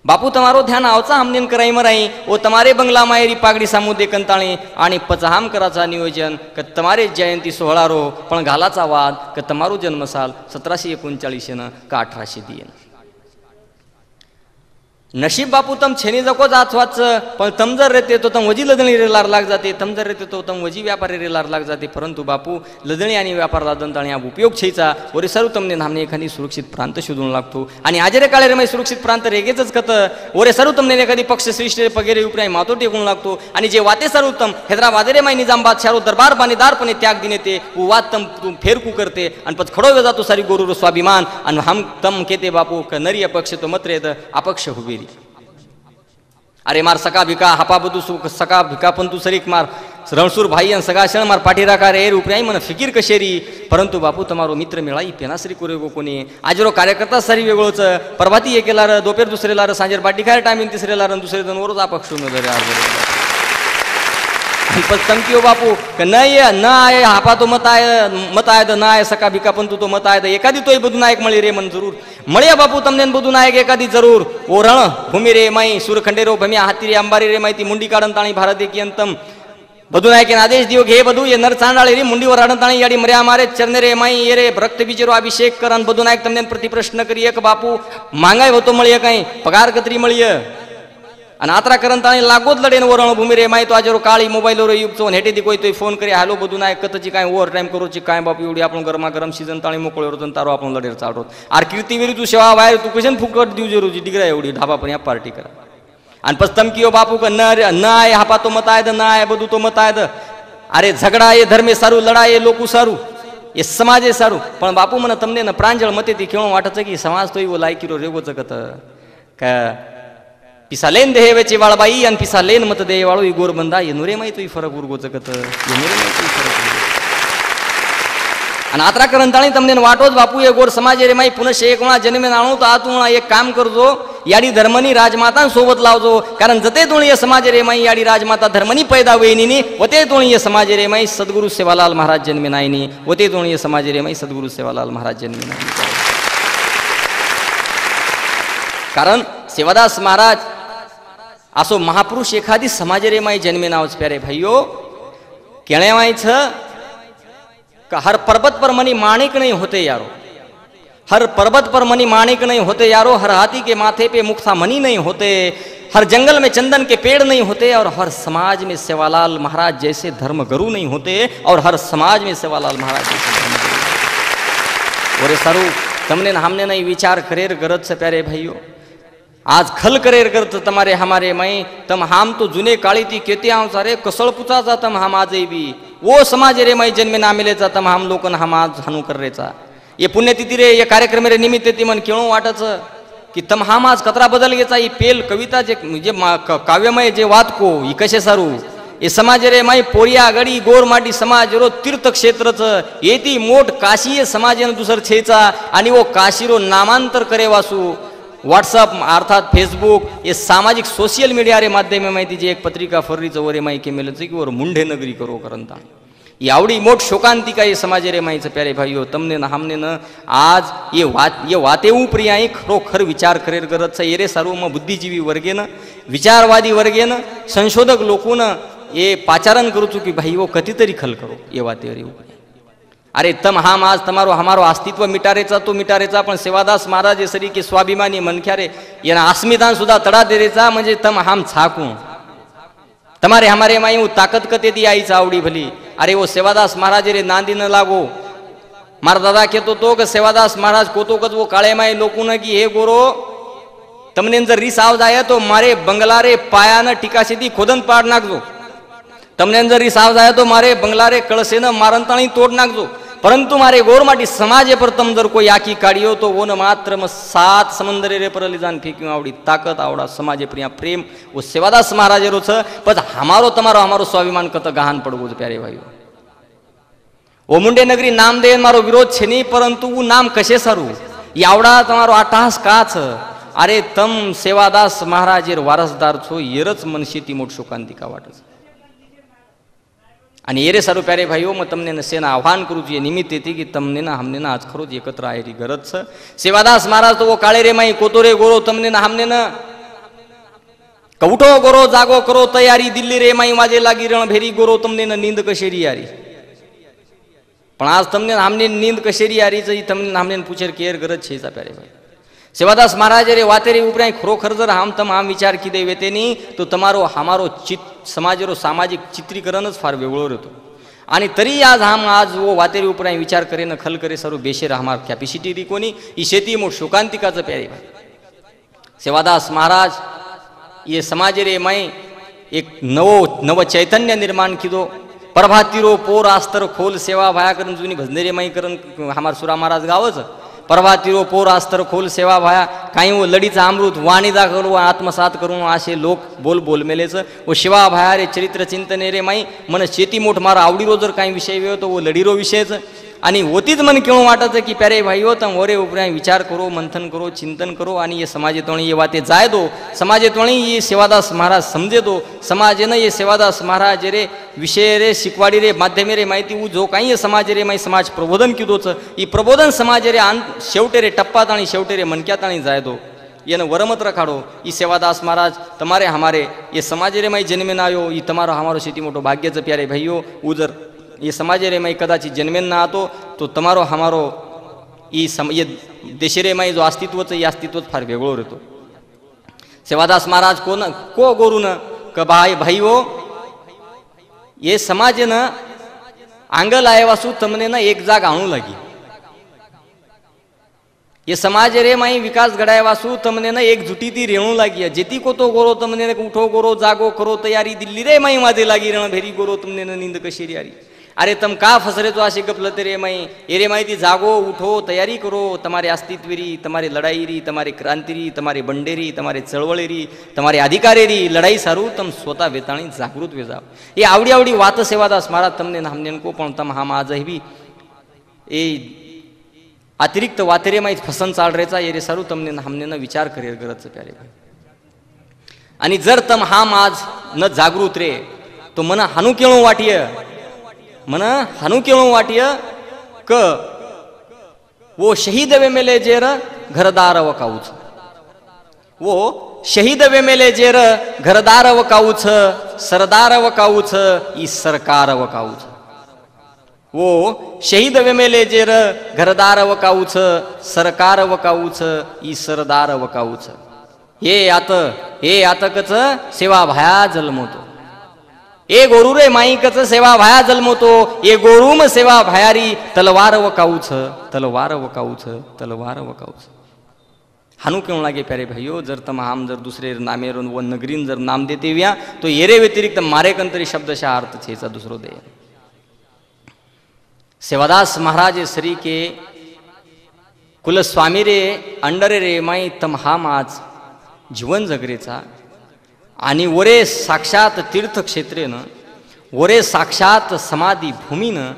बापू तमारो ध्यान आवचा हमनेन कराई मराई ओ तमारे बंगला मायरी पागडी सामुदे कंताळी आणि पचहाम कराचा नियोजन क तमारे जयंती सोहळा रो पण घालाचा वाद क तमारो जन्मसाल 1739 न का 1800 दियन। नशीब बापू तम छेनी जको जाचवाच पण तम जर रेते तो तम वजी लदणी रेलार लाग जाते, तम जर रेते तो तम वजी व्यापारी रेलार लाग जाते। परंतु बापू लदणी आणि व्यापार लादन या उपयोग छेचा वरे सर्व तमने नामने एखादी सुरक्षित प्रांत शोधून लागतो आणि आजरे काळे रे सुरक्षित प्रांत रेगेच कत वरे सर्व तमने एखादी पक्ष श्रेष्ठ पगेरे उपराय मातो टेकून लागतो आणि जे वाते सर्वोत्तम हैदराबाद रे माई निजाम बादशाह दरबार बानेदारपणे त्याग दिने ते वाद तम तुम फेरकू करते आणि पच खडो जातो सारी गोरू स्वाभिमान आणि हम तम केते बापू क नरिय पक्ष तो मत रेत अपक्ष हुबेरी। अरे मार सका भिका हापा बदू सका भिका पण तू सरीक मार रणसूर भाई सगा शण मार पाठी राखा रे उपराई मन फिकीर कशेरी। परंतु बापू तमारो मित्र मिळाई पेनासरी कोरे गो कोणी आजरो कार्यकर्ता सारी वेगळोच परभाती एकेलार दोपेर दुसरेलार सांजेर बाटी खाय टायमिंग तिसरेलार दुसरे दोन वरोज अपक्ष न धरे पण तमकियो बापू नाही न आये हापा तो मत आय न आय सका भिका पण तू तो मत आय एखादी तोय बदू नायक मळी रे मन जरूर मळ्या बापू तमने बदू नायक एखादी जरूर। ओ रण भूमी रे माई सूरखंडे रो भम्या हाती रे अंबारी रे माई ती मुंडी काढन ताणी भारत की अंतम બધું નાખીને આદેશ દિયો કે એ બધું એ નર ચાંડાળી રી મુંડી વરાડતાણી યાડી મર્યા મારે ચરને રે માઈ એ રે રક્ત બીજેરો અભિષેક કરન બધું નાખ તમને પ્રતિ પ્રશ્ન કરીએ કે બાપુ માંગાય હોતો મળીએ કઈ પગાર કતરી મળીએ અને આતરા કરંતાણી લાગો જ લડે ને વરણ ભૂમિ રે માય તો આજે કાળી મોબાઈલો રે યુગ છો ને હેઠેથી કોઈ તો ફોન કરી હાલો બધું નાખ કતચી કાંઈ ઓવર ટાઈમ કરો છે કાંઈ બાપુ એવડી આપણું ગરમા ગરમ સીઝન તાણી મોકળ્યો હતો તારો આપણું લડેર ચાલતો આ કીર્તિ વેરી તું સેવા વાયર તું કશે ને ફૂકટ દીવ જરૂર છે ડીગરા એવડી ઢાબા પર ત્યાં પાર્ટી કરે અને પછી તમે કયો બાપુ કે ન આય હાપા તો મત આય ના આય બધું તો મત આય અરે ઝઘડા એ ધર્મે સારું લડાય એ લોકો સારું એ સમાજે સારું પણ બાપુ મને તમને પ્રાંજળ મતેથી કેવું વાટે છે કે સમાજ તો એવો લાયકીરો રેવો જગત કે પીસા લેન દે વેચે વાળા બાઈ અને પીસા લેન મત દે વાળો એ ગોર બંધા એ નુરેમાં તો ફરક ઉર્ગો જગત એ નુરેમાં તો ફરક અને આતરા કરંતાણી તમને વાટો જ બાપુ એ ગોર સમાજે રે માઈ પુનઃ એકણા જન્મે નાણું તો આતુણા એક કામ કરજો યાડી ધર્મની રાજમાતા સોબત લાવજો કારણ જતે તોણીએ સમાજે રે માઈ યાડી રાજમાતા ધર્મની પેદા વેની વતે તોણીએ સમાજે રે માઈ સદગુરુ સેવાલાલ મહારાજ જન્મે નાઈની વતે તોણીએ સમાજે રે માઈ સદગુરુ સેવાલાલ મહારાજ જન્મે નાઈ કારણ સેવાદાસ મહારાજ આસો મહાપુરુષ એખાદી સમાજે રે માઈ જન્મે ના આવે પ્યારે ભાઈઓ કેણેવાય છે कि हर पर्वत पर मनी माणिक नहीं होते यारो, हर पर्वत पर मनी माणिक नहीं होते यारो, हर हाथी के माथे पे मुक्ता मनी नहीं होते, हर जंगल में चंदन के पेड़ नहीं होते, और हर समाज में सेवालाल महाराज जैसे धर्मगुरु नहीं होते, और हर समाज में सेवालाल महाराज जैसे धर्मगुरु। और सारू तमने हमने नहीं विचार करेर गरज से प्यारे भाइयों, आज खल करेर करत तुम्हारे हमारे मई तम हम तो जुने काली थी कहते आऊं सारे कसळ पुचा जा तम हम आज भी वो समाज रे मई जन्मे ना मिले जा तम हम लोकन हम आज हनु कर रेचा ये पुण्यतिथी रे ये कार्यक्रम रे निमित्त ती मन केळो वाटच की तम हम आज कतरा बदल गेचा ही पेल कविता जे काव्यमय जे वात को ही कशे सारू ये समाज रे मई पोरिया गडी गोर माटी समाज रो तीर्थ क्षेत्रच येती मोठ काशी समाज दुसर छेचा आणि वो काशी रो नामांतर करे वासू व्हाट्सअप अर्थात फेसबुक ये सामाजिक सोशल मीडिया रे माध्यम माहिती जी एक पत्रिका फर्री चवरे माही के मिले की और मुंढे नगरी करो करंता ये आवड़ी मोट शोकांतिका ये समाज रे माही प्यारे भाइयों तमने न हमने न आज ये वाते उपरी आई खरोखर विचार करेर गरज है ये रे सर्व में बुद्धिजीवी वर्गे न विचारवादी वर्गे न संशोधक लोगों न ये पाचारण करू चुकी भाइयों कति तरी खल करो ये वाते रे उपरी अरे तम हम आज तमारो हमारो अस्तित्व मिटारेचा तो मिटारेचा पण सेवादास महाराज सरी के स्वाभिमानी मनख्यारे याना अस्मितान सुद्धा तडा देरेचा म्हणजे तम हम छाकू तमारे हमारे माई वो ताकत कते दी आई चावड़ी भली अरे वो सेवादास महाराज रे नांदी न लागो मार दादा कहतो तो कि सेवादास महाराज कोतो कच वो काळे माई लोकू न की हे गोरो तमने जर रिस आव जाए तो मारे बंगला रे पाया न टीका सीधी खोदन पाड नाखजो तमने जर रिस आव जाए तो मारे बंगला रे कळसे न मारंताणी तोड नाखजो परंतु मारे गोरमाटी समाजे पर तम जर कोई आखी काढ़ियो तो वो न मात्र म 7 समंदरे रे पर लिजान फेंक्યું आवड़ी ताकत आवड़ा समाजे प्रिया प्रेम वो सेवादास महाराज रो छ पर हमारो तमारो हमारो स्वाभिमान कत गहान पड़गो छ प्यारे भाइयों वो मुंडे नगरी नाम दे मारो विरोध छे नहीं परंतु वो नाम कशे सारू ये आवड़ा तमारो आटास का छ अरे तम सेवादास महाराज रे वारसदार छो येरच मनशेती मोट शोकांतिका वाटस आणि येरे सारू प्यारे भाइयों मैं तमने सेना आह्वान करू छे निमित्त थी कि तमने ना हमने ना आज खरो एकत्र आयेरी गरज छ सेवादास महाराज तो वो काळे रे माई कोतोरे गोरो तमने ना हमने ना कवठो गोरो जागो करो तैयारी दिल्ली रे माई वाजे लागी रण भेरी गोरो तमने ना नींद कशेरी यारी पण आज तमने हमने नींद कशेरी यारी छ तमने हमने पूछेर केर गरज छे सा प्यारे भाई सेवादास महाराज रे वातेरी उपराय खरोखर जर हम तम आम विचार की दे वेतेनी तो तमारो हमारो समाजरो सामाजिक चित्रीकरणच फार वेगळो रहतो आणि तरी आज वो वातेरी उपराय विचार करे न खल करे सर्व बेशेर हमार कॅपॅसिटी री कोनी ई शेती मोठ शोकांतिकाचं प्यारे भाई सेवादास महाराज ये समाज रे माई एक नव चैतन्य निर्माण कीधो प्रभातीरो पोर आस्तर खोल सेवा भाया करून जुनी भजने रे माई करून हमार सुरा महाराज गावच प्रभातीरो पोर आस्तर खोल सेवा भाया काही वो लडीचा अमृत वाणीदा करू आत्मसात करू असे लोक बोल मेलेच वो शिवा भाया रे चरित्र चिंतने रे माई मन शेती मोठ मारा आवडीरो जर काही विषय वेळ तो वो लडीरो विषयच आणि होतीच मन केवळ वाटत की प्यारे भाइयों तम ओरे उपराय विचार करो मंथन करो चिंतन करो आणि ये समाजे तोणी ये वाते जाय दो समाजे तोणी ये सेवादास महाराज समजे दो समाजे न ये सेवादास महाराज रे विषय रे शिकवाडी रे माध्यमे रे माहिती उ जो काही समाज रे माई समाज प्रबोधन कीधोच ई प्रबोधन समाज रे शेवटे रे टप्पात आणि शेवटे रे मनक्यात आणि जाय दो એને વરમત રખાડો. એ સેવાદાસ મહારાજ તમારે હમારે એ સમાજે રે માય જન્મે ના આવ્યો, એ તમારો હમારો સૌથી મોટો ભાગ્ય છે પ્યારે ભાઈઓ. ઉધર એ સમાજે રે માય કદાચ જન્મે ના હતો તો તમારો હમારો એ દેશે રે માય જો અસ્તિત્વ છે એ અસ્તિત્વ જ ફાર વેગળો રહેતો. સેવાદાસ મહારાજ કો ગોરુ ને કે ભાઈઓ એ સમાજે ને આંગલ આવ્યા શું તમને ને એક જાગ આણું લાગી. એ સમાજ રે માં વિકાસ ઘડાયા શું તમને ને એક જૂટીથી રેણું લાગી. જેથી કો તો ગોરો તમને ઉઠો ગોરો જાગો કરો તૈયારી દિલ્હી રે માઈ માથે લાગી રણ ભેરી ગોરો તમને નીંદ કશી યારી. અરે તમ કા ફસરે તો આશી ગપલતે રે માઈ એ રે માહિતી જાગો ઉઠો તૈયારી કરો. તમારી અસ્તિત્વરી, તમારી લડાઈ રી, તમારી ક્રાંતિ રી, તમારી બંડેરી, તમારી ચળવળી રી, તમારી અધિકારી રી લડાઈ સારું તમ સ્વતા વેતાણી જાગૃત વેજાવ. એ આવડી આવડી વાત સેવાદાસ મહારાજ તમને હમને કો પણ તમ હામ આજ હવી એ अतिरिक्त वातेरे माहीत फसन चाल रेचा ये रे सारू तमने हमने न विचार करेल गरज प्यारे भाई. आणि जर तम हाम आज न जागृत रे तो मना हानू केळो वाटिय क वो शहीद वे मेले जेर घरदार वकाऊच. वो शहीद वे मेले जेर घरदार वकाऊच, सरदार वकाऊच, ई सरकार वकाऊच. वो शहीद वेमेले जेर घरदार वकाऊच, सरकार वकाऊच, ई सरदार वकाऊच. हे आता कच सेवा भाया जन्मतो. ए गोरू रे माईकच सेवा भाया जन्मतो. ए गोरूम सेवा भायारी तलवार वकाऊच, तलवार वकाऊच, तलवार वकाऊच. हानू क्यों लागे प्यारे भाइयों. जर तम हम जर दूसरे नामेर व नगरीन जर नाम देते व्या तो येरे व्यतिरिक्त मारे कंतरी शब्दशा अर्थ छेचा दुसरो दे. सेवादास महाराज श्री के कुलस्वामी रे अंडरे रे माई तम हाम आज जीवन जगरेचा आणि वरे साक्षात तीर्थक्षेत्रेनं वरे साक्षात समाधी भूमीनं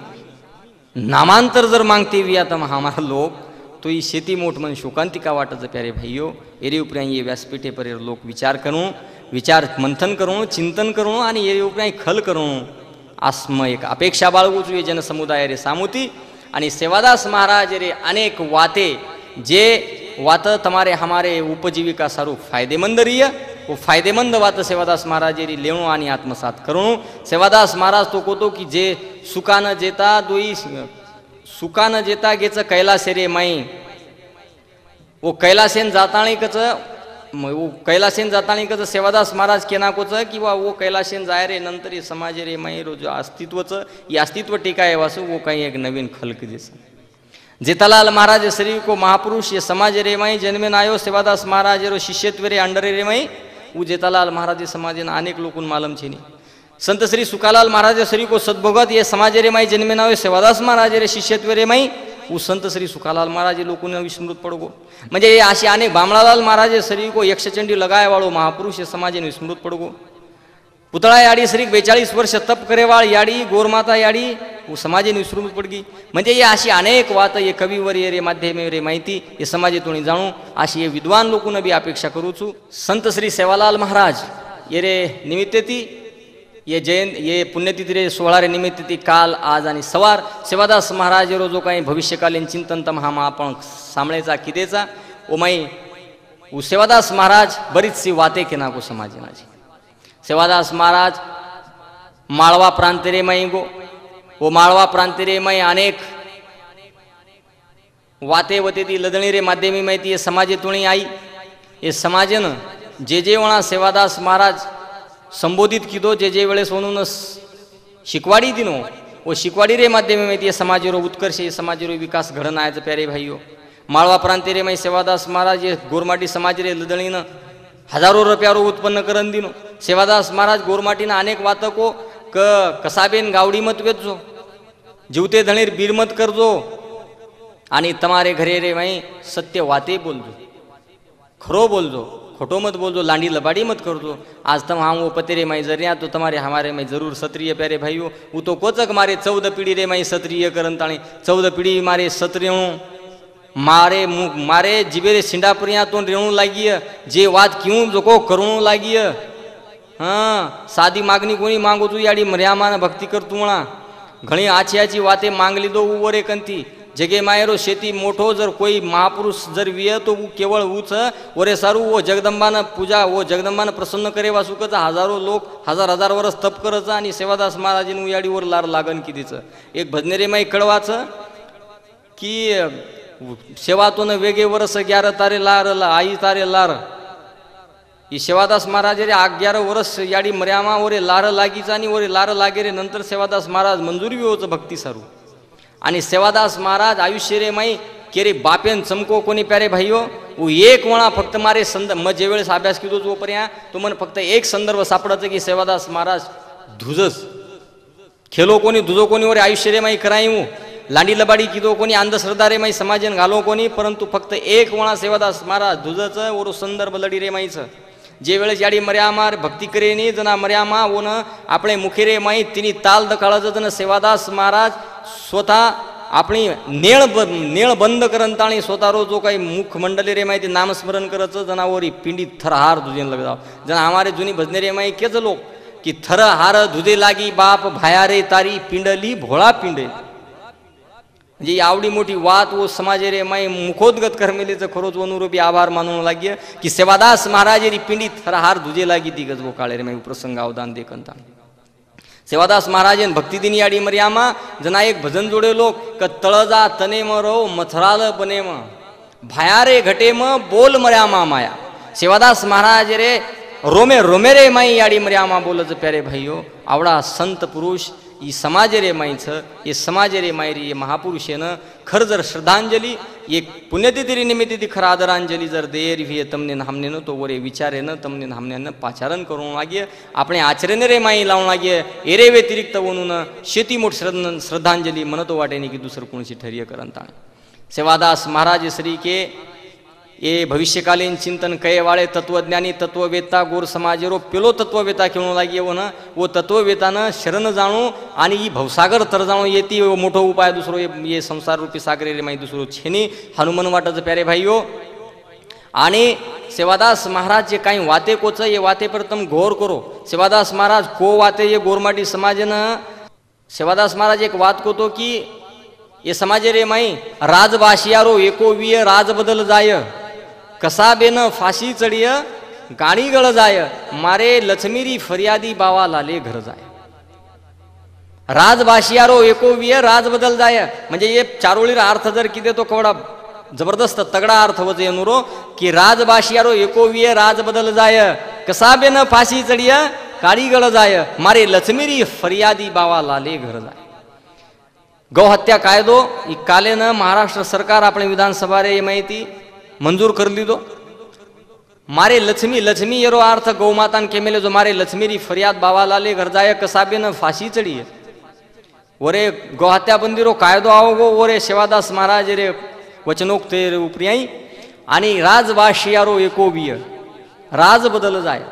नामांतर जर मागते विया तम हमारा लोक तो ही शेती मोठ मन शोकांतिका वाटत प्यारे भाइयों. एरे उपरांत ये व्यासपीठे पर लोक विचार करूं, विचार मंथन करूं, चिंतन करूं आणि एरे उपरांत खल करूं आस्म एक अपेक्षा बाळगू જોઈએ जनसमुदाय रे सामुती. आणि सेवादास महाराज रे अनेक वाते जे वात तुम्हारे हमारे उपजीविका सारू फायदेमंद रही. वो फायदेमंद वात सेवादास महाराज री लेणू आणि आत्मसात करूं. सेवादास महाराज तो कोतो की जे सुका न जेता दोई सुका न जेता गेच कैलासे रे माई. वो कैलासेन जाताणी कच वो कैलासेन जाताणी कच सेवादास महाराज केना कोच किंवा वो कैलासेन जाय रे नंतर ये समाज रे माई रो जो अस्तित्वच ये अस्तित्व टिकाय वासु वो काही एक नवीन खलक दिस. जेतालाल महाराज श्री को महापुरुष ये समाज रे माई जन्मे नायो सेवादास महाराज रो शिष्यत्व रे अंडरे रे माई वो जेतालाल महाराज समाज ने अनेक लोकून मालम छेनी. संत श्री सुकालाल महाराज श्री को सद्भगत ये समाज रे माई जन्मे नायो सेवादास महाराज रे शिष्यत्व रे माई वो संत श्री सुकालाल महाराज लोकून विस्मृत पडगो. म्हणजे अशी अनेक बामणालाल महाराज श्री को यक्षचंडी लगाय वाळो महापुरुष समाज ने विस्मृत पडगो. पुतळा याडी श्री 42 वर्ष तप करेवाळ याडी गोरमाता याडी वो समाज ने विस्मृत पडगी. म्हणजे ये अशी अनेक वात ये कविवर रे माध्यमे रे माहिती ये समाजेतून जाणू अशी ये विद्वान लोकून बी अपेक्षा करू छू. संत श्री सेवालाल महाराज ये रे निमित्तेती ये जयंत ये पुण्यतिथी रे 16 रे निमित्तेती काल आज आणि सवार सेवादास महाराज रो जो काही भविष्यकालीन चिंतन तम हा आपण सांभळेचा किदेचा ओ माई वो सेवादास महाराज बरीच सी वाते केना को समाजेनाची. सेवादास महाराज माळवा प्रांत रे माई गो वो माळवा प्रांत रे माई अनेक वाते वते ती लदणी रे माध्यमी माहिती ये समाजेतून आई. ये समाजन जे वणा सेवादास महाराज संबोधित किदो जे वेळेस म्हणून शिकवाडी दिनो वो शिकवाडी रे माध्यमे माहिती समाजरो उत्कर्ष समाजरो विकास घडण आयचं प्यारे भाइयों. माळवा प्रांत रे माई सेवादास महाराज ये गोरमाटी समाज रे लदणीनं हजारो रुपयारो उत्पन्न करण दिनो. सेवादास महाराज गोरमाटीना अनेक वातको क कसाबेन गावडी मत वेचजो, जीवते धणीर बीर मत करजो आणि तमारे घरे रे माई सत्य वाते बोलजो, खरो बोलजो, खोटो मत बोलजो, लांडी लबाड़ी मत करजो. आज तम हम वो पते रे माई जरिया तो तुम्हारे हमारे में जरूर सत्रिय प्यारे भाइयों. वो तो कोचक मारे 14 पीढ़ी रे माई सत्रिय करन ताणी 14 पीढ़ी मारे सत्रियों मारे मारे जीवे रे सिंडापुरिया तो रेणू लागिय जे वात क्यों जोको करूं लागिय. हाँ सादी मागनी कोणी मागो तू याडी मर्यामान भक्ति कर तू म्हणा घणी आची आची वाते मांगली दो उवरे कंती जगे मायरो शेती मोठो जर कोई महापुरुष जर विय तो केवळ ऊच वरे सारू वो जगदंबानं पूजा वो जगदंबानं प्रसन्न करे वासुकचा हजारो लोक हजार वर्ष तप करायचं आणि सेवादास महाराजीन उयाडीवर लार लागन कितीचं एक भजनेरे माई कळवाचं की सेवातून वेगे वरस 11 तारे लार आई तारे लार ही सेवादास महाराज रे 11 वर्ष याडी मर्यामा वरे लार लागीचा आणि वरे लार लागे रे नंतर सेवादास महाराज मंजुरी होचं भक्ती सारू आणि सेवादास महाराज आयुष्य रे माई के रे बापेन चमको कोणी प्यारे भाईयो वो एक वणा फक्त मारे संदर्भ मग जे वेळेस अभ्यास किदो जो पर्या तो मन फक्त एक संदर्भ सापडायचं की सेवादास महाराज धुजस खेलो कोणी धुजो कोणी वरे आयुष्य रे माई कराई लांडी लबाडी किदो कोणी अंधश्रद्धा रे माई समाजन घालो कोणी परंतु फक्त एक वणा सेवादास महाराज धुजच वरो संदर्भ लढी रे माईचं जे वेळेस याडी मर्यामार भक्ती करेनी जना मर्यामा ओन आपले मुखेरे माई तिनी ताल दखाळाचं जन सेवादास महाराज स्वतः आपली नेळ बंद करंताणी स्वतः जो काही मुख मंडले रे माहिती नामस्मरण करायचं जनावरी पिंडी थरहार धुजेन लग जाव जना हमारे जुनी भजने रे माई केच लोक की थर हार धुदे लागी बाप भाया रे तारी पिंडली भोळा पिंडे म्हणजे आवडी मोठी वात व समाजे रे माई मुखोद्गत करमेलीचं खरोच वनुरूपी आभार मानून लागे की सेवादास महाराज री पिंडी थरहार धुजे लागी ती गज वो काळे रे माई प्रसंग अवदान देखंता सेवादास महाराजन भक्ती दिनी आडी मर्यामा जना एक भजन जोडे लोक क तळजा तने मरो मथराल बने म भाया रे घटे म बोल मर्यामा माया सेवादास महाराज रे रोमे रोमे रे माई आडी मर्यामा बोलच प्यारे भाईयो आवडा संत पुरुष ई समाज रे माईचं ये समाज रे मायरी ये महापुरुषेनं खर जर श्रद्धांजली एक पुण्यतिथी निमित्त खर आदरांजली जर देर व्ही तमने हमने तो वरे विचारेनं तमने हमने पाचारण करून लागे आपण आचरेने रे माई लावून लागे एरे व्यतिरिक्त वणून शेती मोठ श्रद्धांजली म्हणतो वाटेने की दुसरं कोणशी ठर्य करंता सेवादास महाराज श्री के ये भविष्यकालीन चिंतन कये वाळे तत्वज्ञानी तत्ववेता गोर समाजेरो पेलो तत्ववेता खेळून लागे वो ना वो तत्ववेतानं शरण जाणू आणि ही भवसागर तर जाणू येती मोठो उपाय दुसरो ये संसार रूपी सागरे रे माई दुसरो छेनी हनुमान वाटाचं प्यारे भाईयो आणि सेवादास महाराज जे काही वाते कोच ये वाते प्रथम गौर करो सेवादास महाराज को वाते ये गोरमाटी समाजनं सेवादास महाराज एक वात कोतो की ये समाजे रे माई राजबाशियारो एकोवीय राज बदल जाय कसा बेन फाशी चढिय गाणी गळ जाय मारे लक्ष्मीरी फरियादी बावा लाले घर जाय राजबाशियारो एकोवीय राज बदल जाय म्हणजे ये चारोळीर अर्थ जर किती तो कवडा जबरदस्त तगडा अर्थ वजे नुरो की राजबाशियारो एकोवीय राज बदल जाय कसा बेन फाशी चढिय गाणी गळ जाय मारे लक्ष्मीरी फरियादी बावा लाले घर जाय गौहत्या कायदो ई कालेनं महाराष्ट्र सरकार आपले विधानसभा रे माहिती मंजूर कर लीधो मारे लक्ष्मी येरो अर्थ गौमातान केमेले जो मारे लक्ष्मीरी फरियाद बावा लाले घर जाय कसाबेन फाशी चढी वरे गौहत्या बंदिरो कायदो आओ गो वरे सेवादास महाराज रे वचनोक्त रे उपरियाई आणि राजबाशियारो एकोवीय राज बदल जाय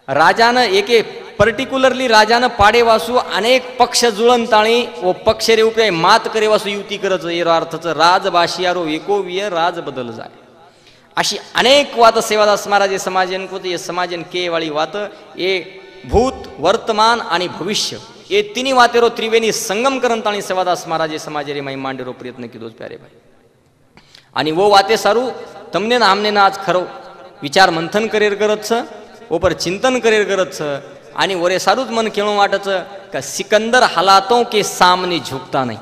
राजानं एके पर्टिक्युलरली राजानं पाडे वासू अनेक पक्ष जुळन ताणी व पक्ष रे उपरे मात करे वासू युती करत येरो अर्थाचं राजबाशियारो एकोवीय राज बदल जाय अशी अनेक वात सेवादास महाराज समाजन को ये समाजन के वाली वात ये भूत वर्तमान आणि भविष्य ये तिन्ही वातेरो त्रिवेणी संगम करंत आणि सेवादास महाराज समाज रे माई मांडेरो प्रयत्न किदोच प्यारे भाई आणि वो वाते सारू तमने ना हमने ना आज खरो विचार मंथन करेर करत छ ऊपर चिंतन करेर करत छ आणि वरे सारूच मन खेळून वाटच का सिकंदर हालातों के सामने झुकता नहीं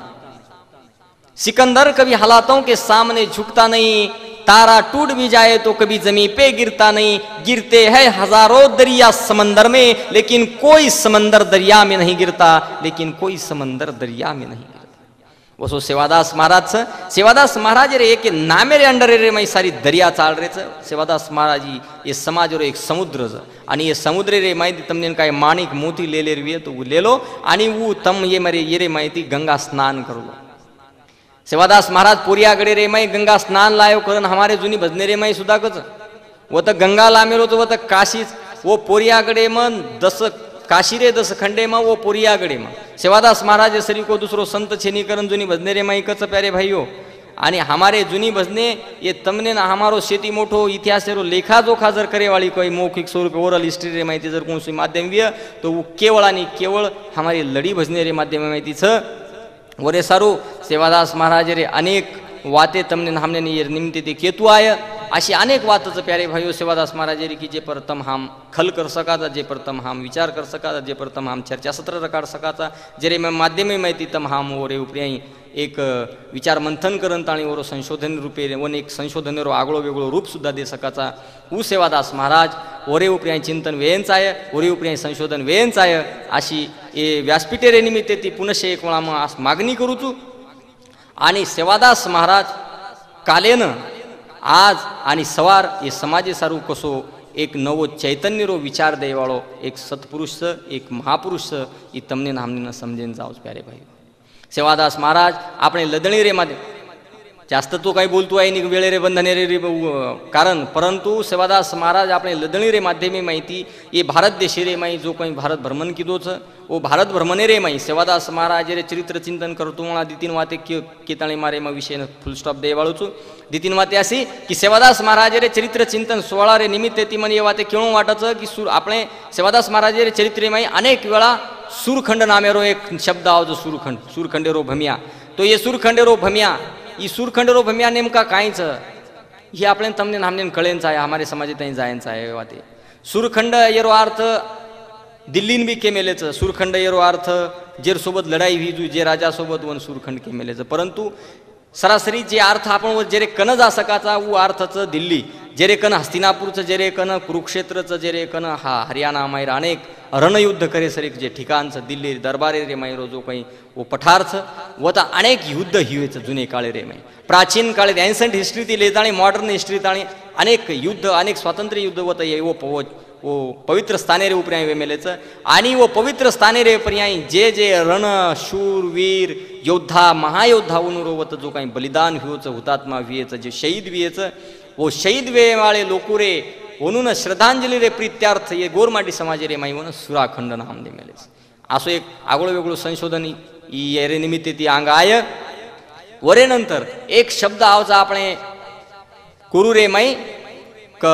सिकंदर कभी हालातों के सामने झुकता नहीं तारा टूट भी जाए तो कभी जमीन पे गिरता नहीं गिरते हैं हजारों दरिया समंदर में लेकिन कोई समंदर दरिया में नहीं गिरता लेकिन कोई समंदर दरिया में नहीं गिरता वो सो सेवादास महाराज रे एक नामे रे अंडर रे माई सारी दरिया चाल रे सेवादास महाराज ये समाज रो एक समुद्र आणि ये समुद्र रे माहिती तमने काय माणिक मोती ले रे तो ले लो आणि वो तम ये मरे ये रे माहिती गंगा स्नान कर लो सेवादास महाराज पोरियागडे रे माई गंगा स्नान लायो करन हमारे जुनी भजने रे माई सुद्धा कच वो तर गंगा लामेलो तो वो तर काशीच वो पोरियागडे मन 10 काशी रे 10 खंडे में वो पोरियागडे में सेवादास महाराज सरी को दूसरो संत छेनी करन जुनी भजने रे माई कच प्यारे भाईयो आणि हमारे जुनी भजने ये तमने ना हमारो शेती मोठो इतिहास रो लेखा जोखा जर करे वाली कोई मौखिक स्वरूप ओरल हिस्ट्री रे माहिती जर कोणसी माध्यम विय तो वो केवळ आणि केवळ हमारी लड़ी भजने रे माध्यम माहिती छ वरे सारू सेवादास महाराज रे अनेक वाते तमने हमने निमित्ते ते केतु आय अशी अनेक वातच प्यारे भाइयों सेवादास महाराज रे की जे प्रथम हम खल कर सका था, जे प्रथम हम विचार कर सका था, जे प्रथम हम चर्चा सत्र रकाड सका था, जेरे में माध्यमे माहिती तम हम ओरे उपरी एक विचार मंथन करन ताणी ओरो संशोधन रूपे वन एक संशोधन रो आगळो वेगळो रूप सुद्धा दे सकाचा उ सेवादास महाराज ओरे उपरी चिंतन वेयंच आहे, ओरे उपरी संशोधन वेयंच आहे अशी ए व्यासपीठे रे निमित्ते ती पुनश्च एक वेळा मागणी करूचू. आणि सेवादास महाराज कालेन आज आणि सवार हे समाजे सारू कसो एक नवो चैतन्य रो विचार देवाळो एक सत्पुरुष एक महापुरुष ई तमने हमने समजेन जाओ प्यारे भाई. सेवादास महाराज આપણે લદણી રે માધ્યમ जास्त तो काही बोलतो आहे नि वेळे रे बंधने रे कारण परंतु सेवादास महाराज આપણે લદણી રે माध्यमे माहिती ये भारत देश रे माही जो काही भारत भ्रमण कीधो छ वो भारत भ्रमणे रे माही सेवादास महाराज रे चरित्र चिंतन करतो मला दितीन वाते केताळे मारे मा विषय फुल स्टॉप दे वाळू छु. दितीन वाते अशी की सेवादास महाराज रे चरित्र चिंतन 16 रे निमित्ते ती मने ये वाते केळो वाटच की આપણે सेवादास महाराज रे चरित्र माही अनेक वेळा सूरखंड नामेरो एक शब्द आवजो सूरखंड सूरखंडेरो भमिया. तो ये सूरखंडेरो भमिया ई सूरखंडेरो भमिया नेमका कायच हे आपण तमने नामने कळेंच आहे हमारे समाजात जायंच आहे वाते. सूरखंड येरो अर्थ दिल्लीन बी केमेलेच सूरखंड येरो अर्थ जेर सोबत लढाई हुई जे राजा सोबत वन सूरखंड केमेलेच परंतु सरासरी जे अर्थ आपण जेरे कन जा सकाचा वो अर्थच दिल्ली जेरे कन हस्तिनापूरचं जेरे कन कुरुक्षेत्रचं जेरे कन हा हरियाणा मायर अनेक रणयुद्ध करे सरीक जे ठिकाणचं दिल्ली दरबारे रे मायरो जो काही वो पठारच वता अनेक युद्ध हिवेच जुने काळे रे माय प्राचीन काळे एन्शंट हिस्ट्री ती लेताणी मॉडर्न हिस्ट्री ताणी अनेक युद्ध अनेक स्वातंत्र्य युद्ध वत ये वो पवित्र स्थाने रे उपरी वेमेलेच आणि वो पवित्र स्थाने रे पर्यायी जे जे रण शूर वीर योद्धा महायोद्धा उनुरोवत जो काही बलिदान हुयच हुतात्मा वियेच जे शहीद वियेच वो शहीद वे वाले लोकू रे म्हणून श्रद्धांजली रे प्रीत्यार्थ ये गोरमाटी समाज रे माई म्हणून सुराखंड नाम दे मेलेच असो एक आगळो वेगळो संशोधन ये रे निमित्ते ती अंग आय. वरे नंतर एक शब्द आवचा આપણે कुरु रे माई क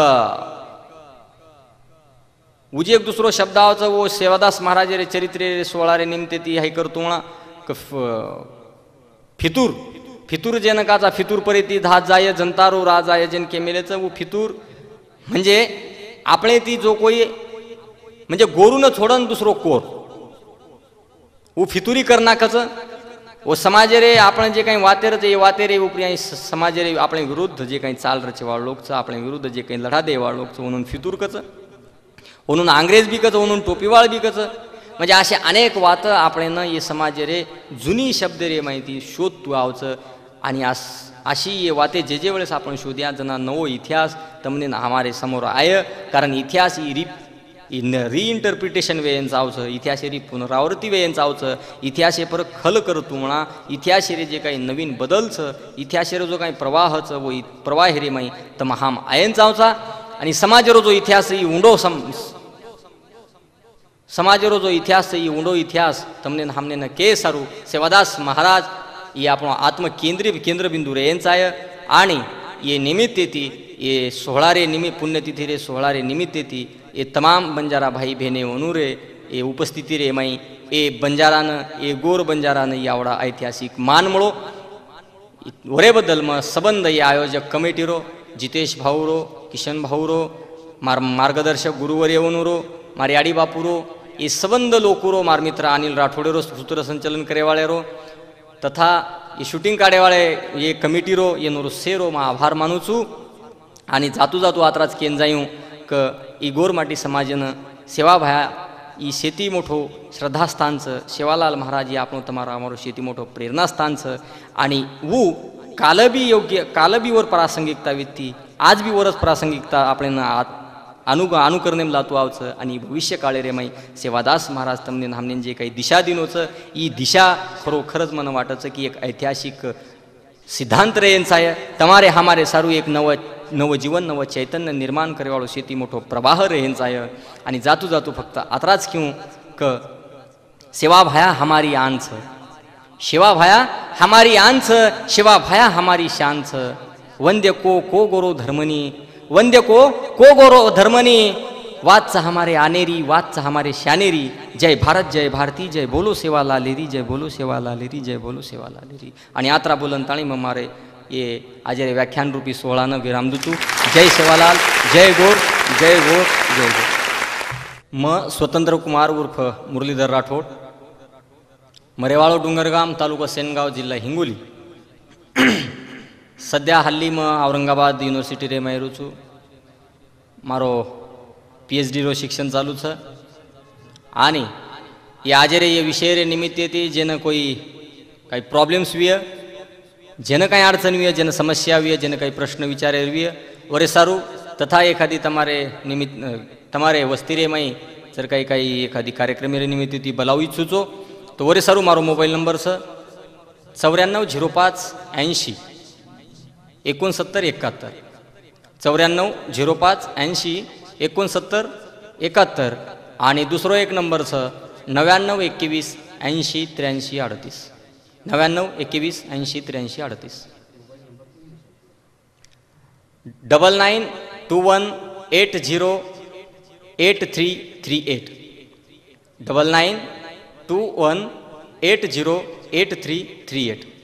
उजे एक दुसरो शब्द आवचा वो सेवादास महाराज रे चरित्र रे 16 रे निमित्ते ती हाय करतो म्हणा फितूर फितूर जनकाचा फितूर परी धात जाय जनतारो राज आय जन केमेलेच वो फितूर म्हणजे आपले ती जो कोई म्हणजे गोरून छोडन दुसरो कोर वो फितुरी करनाकच वो समाज रे आपण जे काही वातेर जे वातेरे उपरी समाज रे आपण विरुद्ध जे काही चाल रचेवाळ लोकच आपण विरुद्ध जे काही लढा देवाळ लोकच म्हणून फितूर कच म्हणून अंग्रेज बी कच म्हणून टोपीवाळ बी कच म्हणजे असे अनेक वात आपण न ये समाज रे जुनी शब्द रे माहिती शोध तू आवच आणि अशी ये वाते जे जे वेळेस आपण शोध्या जना नवो इतिहास तमने हमारे समोर आय कारण इतिहास रिइंटरप्रिटेशन वेयन जावचं इतिहास री पुनरावृत्ती वेयन जावचं इतिहास पर खल करतो म्हणा इतिहास रे जे काही नवीन बदलचं इतिहास रे जो काही प्रवाहचं वो प्रवाह रे माई तम हाम आयन जावचा आणि समाज रो जो इतिहास ही उंडो समाज रो जो इतिहास ही उंडो इतिहास तमने हमने न के सारू सेवादास महाराज ये आपण आत्मकेंद्रीय केंद्रबिंदू रे यांचा आहे आणि ये निमित्ते ती ये 16 रे निमित्त पुण्यतिथि रे 16 रे निमित्ते ती ये तमाम बंजारा भाई बहने वनुरे ये उपस्थिती रे माई ए बंजारान ये गोर बंजारान यावडा ऐतिहासिक मान मळो वरे बद्दल म संबंध ये आयोजक कमिटी रो जितेश भाऊरो किशन भाऊरो मार्गदर्शक गुरुवर्य वनुरो मारी आडी बापूरो ये संबंध लोकुरो मार मित्र अनिल राठोडेरो सूत्रसंचालन करेवाळेरो तथा ये शूटिंग काढेवाळे ये कमिटी रो ये नोरो सेरो मा आभार मानू छू आणि जातू जातू आत्राच केन जायूं क ई गोरमाटी समाजनं सेवा भाया ई शेती मोठो श्रद्धास्थानचं सेवालाल महाराज ये आपण तमारा अमारो शेती मोठो प्रेरणास्थानचं आणि वो कालबी योग्य कालबी वर प्रासंगिकता व्यक्ती आज बी वरच प्रासंगिकता आपल्याला अनुकरणेम लातू आवचं आणि भविष्य काळे रे माई सेवादास महाराज तमने हमने जे काही दिशा दिनोचं ई दिशा खरोखरच मन वाटायचं की एक ऐतिहासिक सिद्धांत रे यांचा आहे तमारे हमारे सारू एक नव जीवन नव चैतन्य निर्माण करेवाळो शेती मोठो प्रवाह रे यांचा आहे आणि जातू जातू फक्त आत्राच क्यों क सेवा भाया हमारी आन छ सेवा भाया हमारी आन छ सेवा भाया हमारी शान छ वंद्य को गोरो धर्मनी वंद्य को गोरो धर्मनी वाचा हमारे आनेरी, वाचा हमारे शानेरी, जय भारत जय भारती, जय बोलो सेवा लालेरी, जय बोलो सेवा लालेरी, जय बोलो सेवा लालेरी. आणि यात्रा बोलन ताणी मग मारे ये आज व्याख्यान रूपी सोहळानं विराम दूचू. जय सेवालाल, जय गोर, जय गोर, जय गोर. म स्वतंत्र कुमार उर्फ मुरलीधर राठोड, मरेवाळो डुंगरगाम, तालुका सेनगाव, जिल्हा हिंगोली. सध्या हल्ली मग औरंगाबाद युनिव्हर्सिटी रे मैं છું. મારો PhD રો શિક્ષણ ચાલુ છે. आणि ये આજે રે ये विषय रे निमित्त येते જેને કોઈ काही प्रॉब्लेम्स विय, જેને काही अडचण विय, જેને समस्या विय, જેને काही प्रश्न विचारे विय वरे सारू. तथा एखादी તમારે વસ્તી રે માં जर काही एखादी कार्यक्रम रे निमित्त ती बोलावू इच्छुचो तो वरे सारू मारो मोबाईल नंबर છે 9405 80 69 71. 9405 80 69 71. आणि दुसरो एक नंबर છે 99 21 80 83 38. 99 21 80 83 38. 9921808338. 9921808338.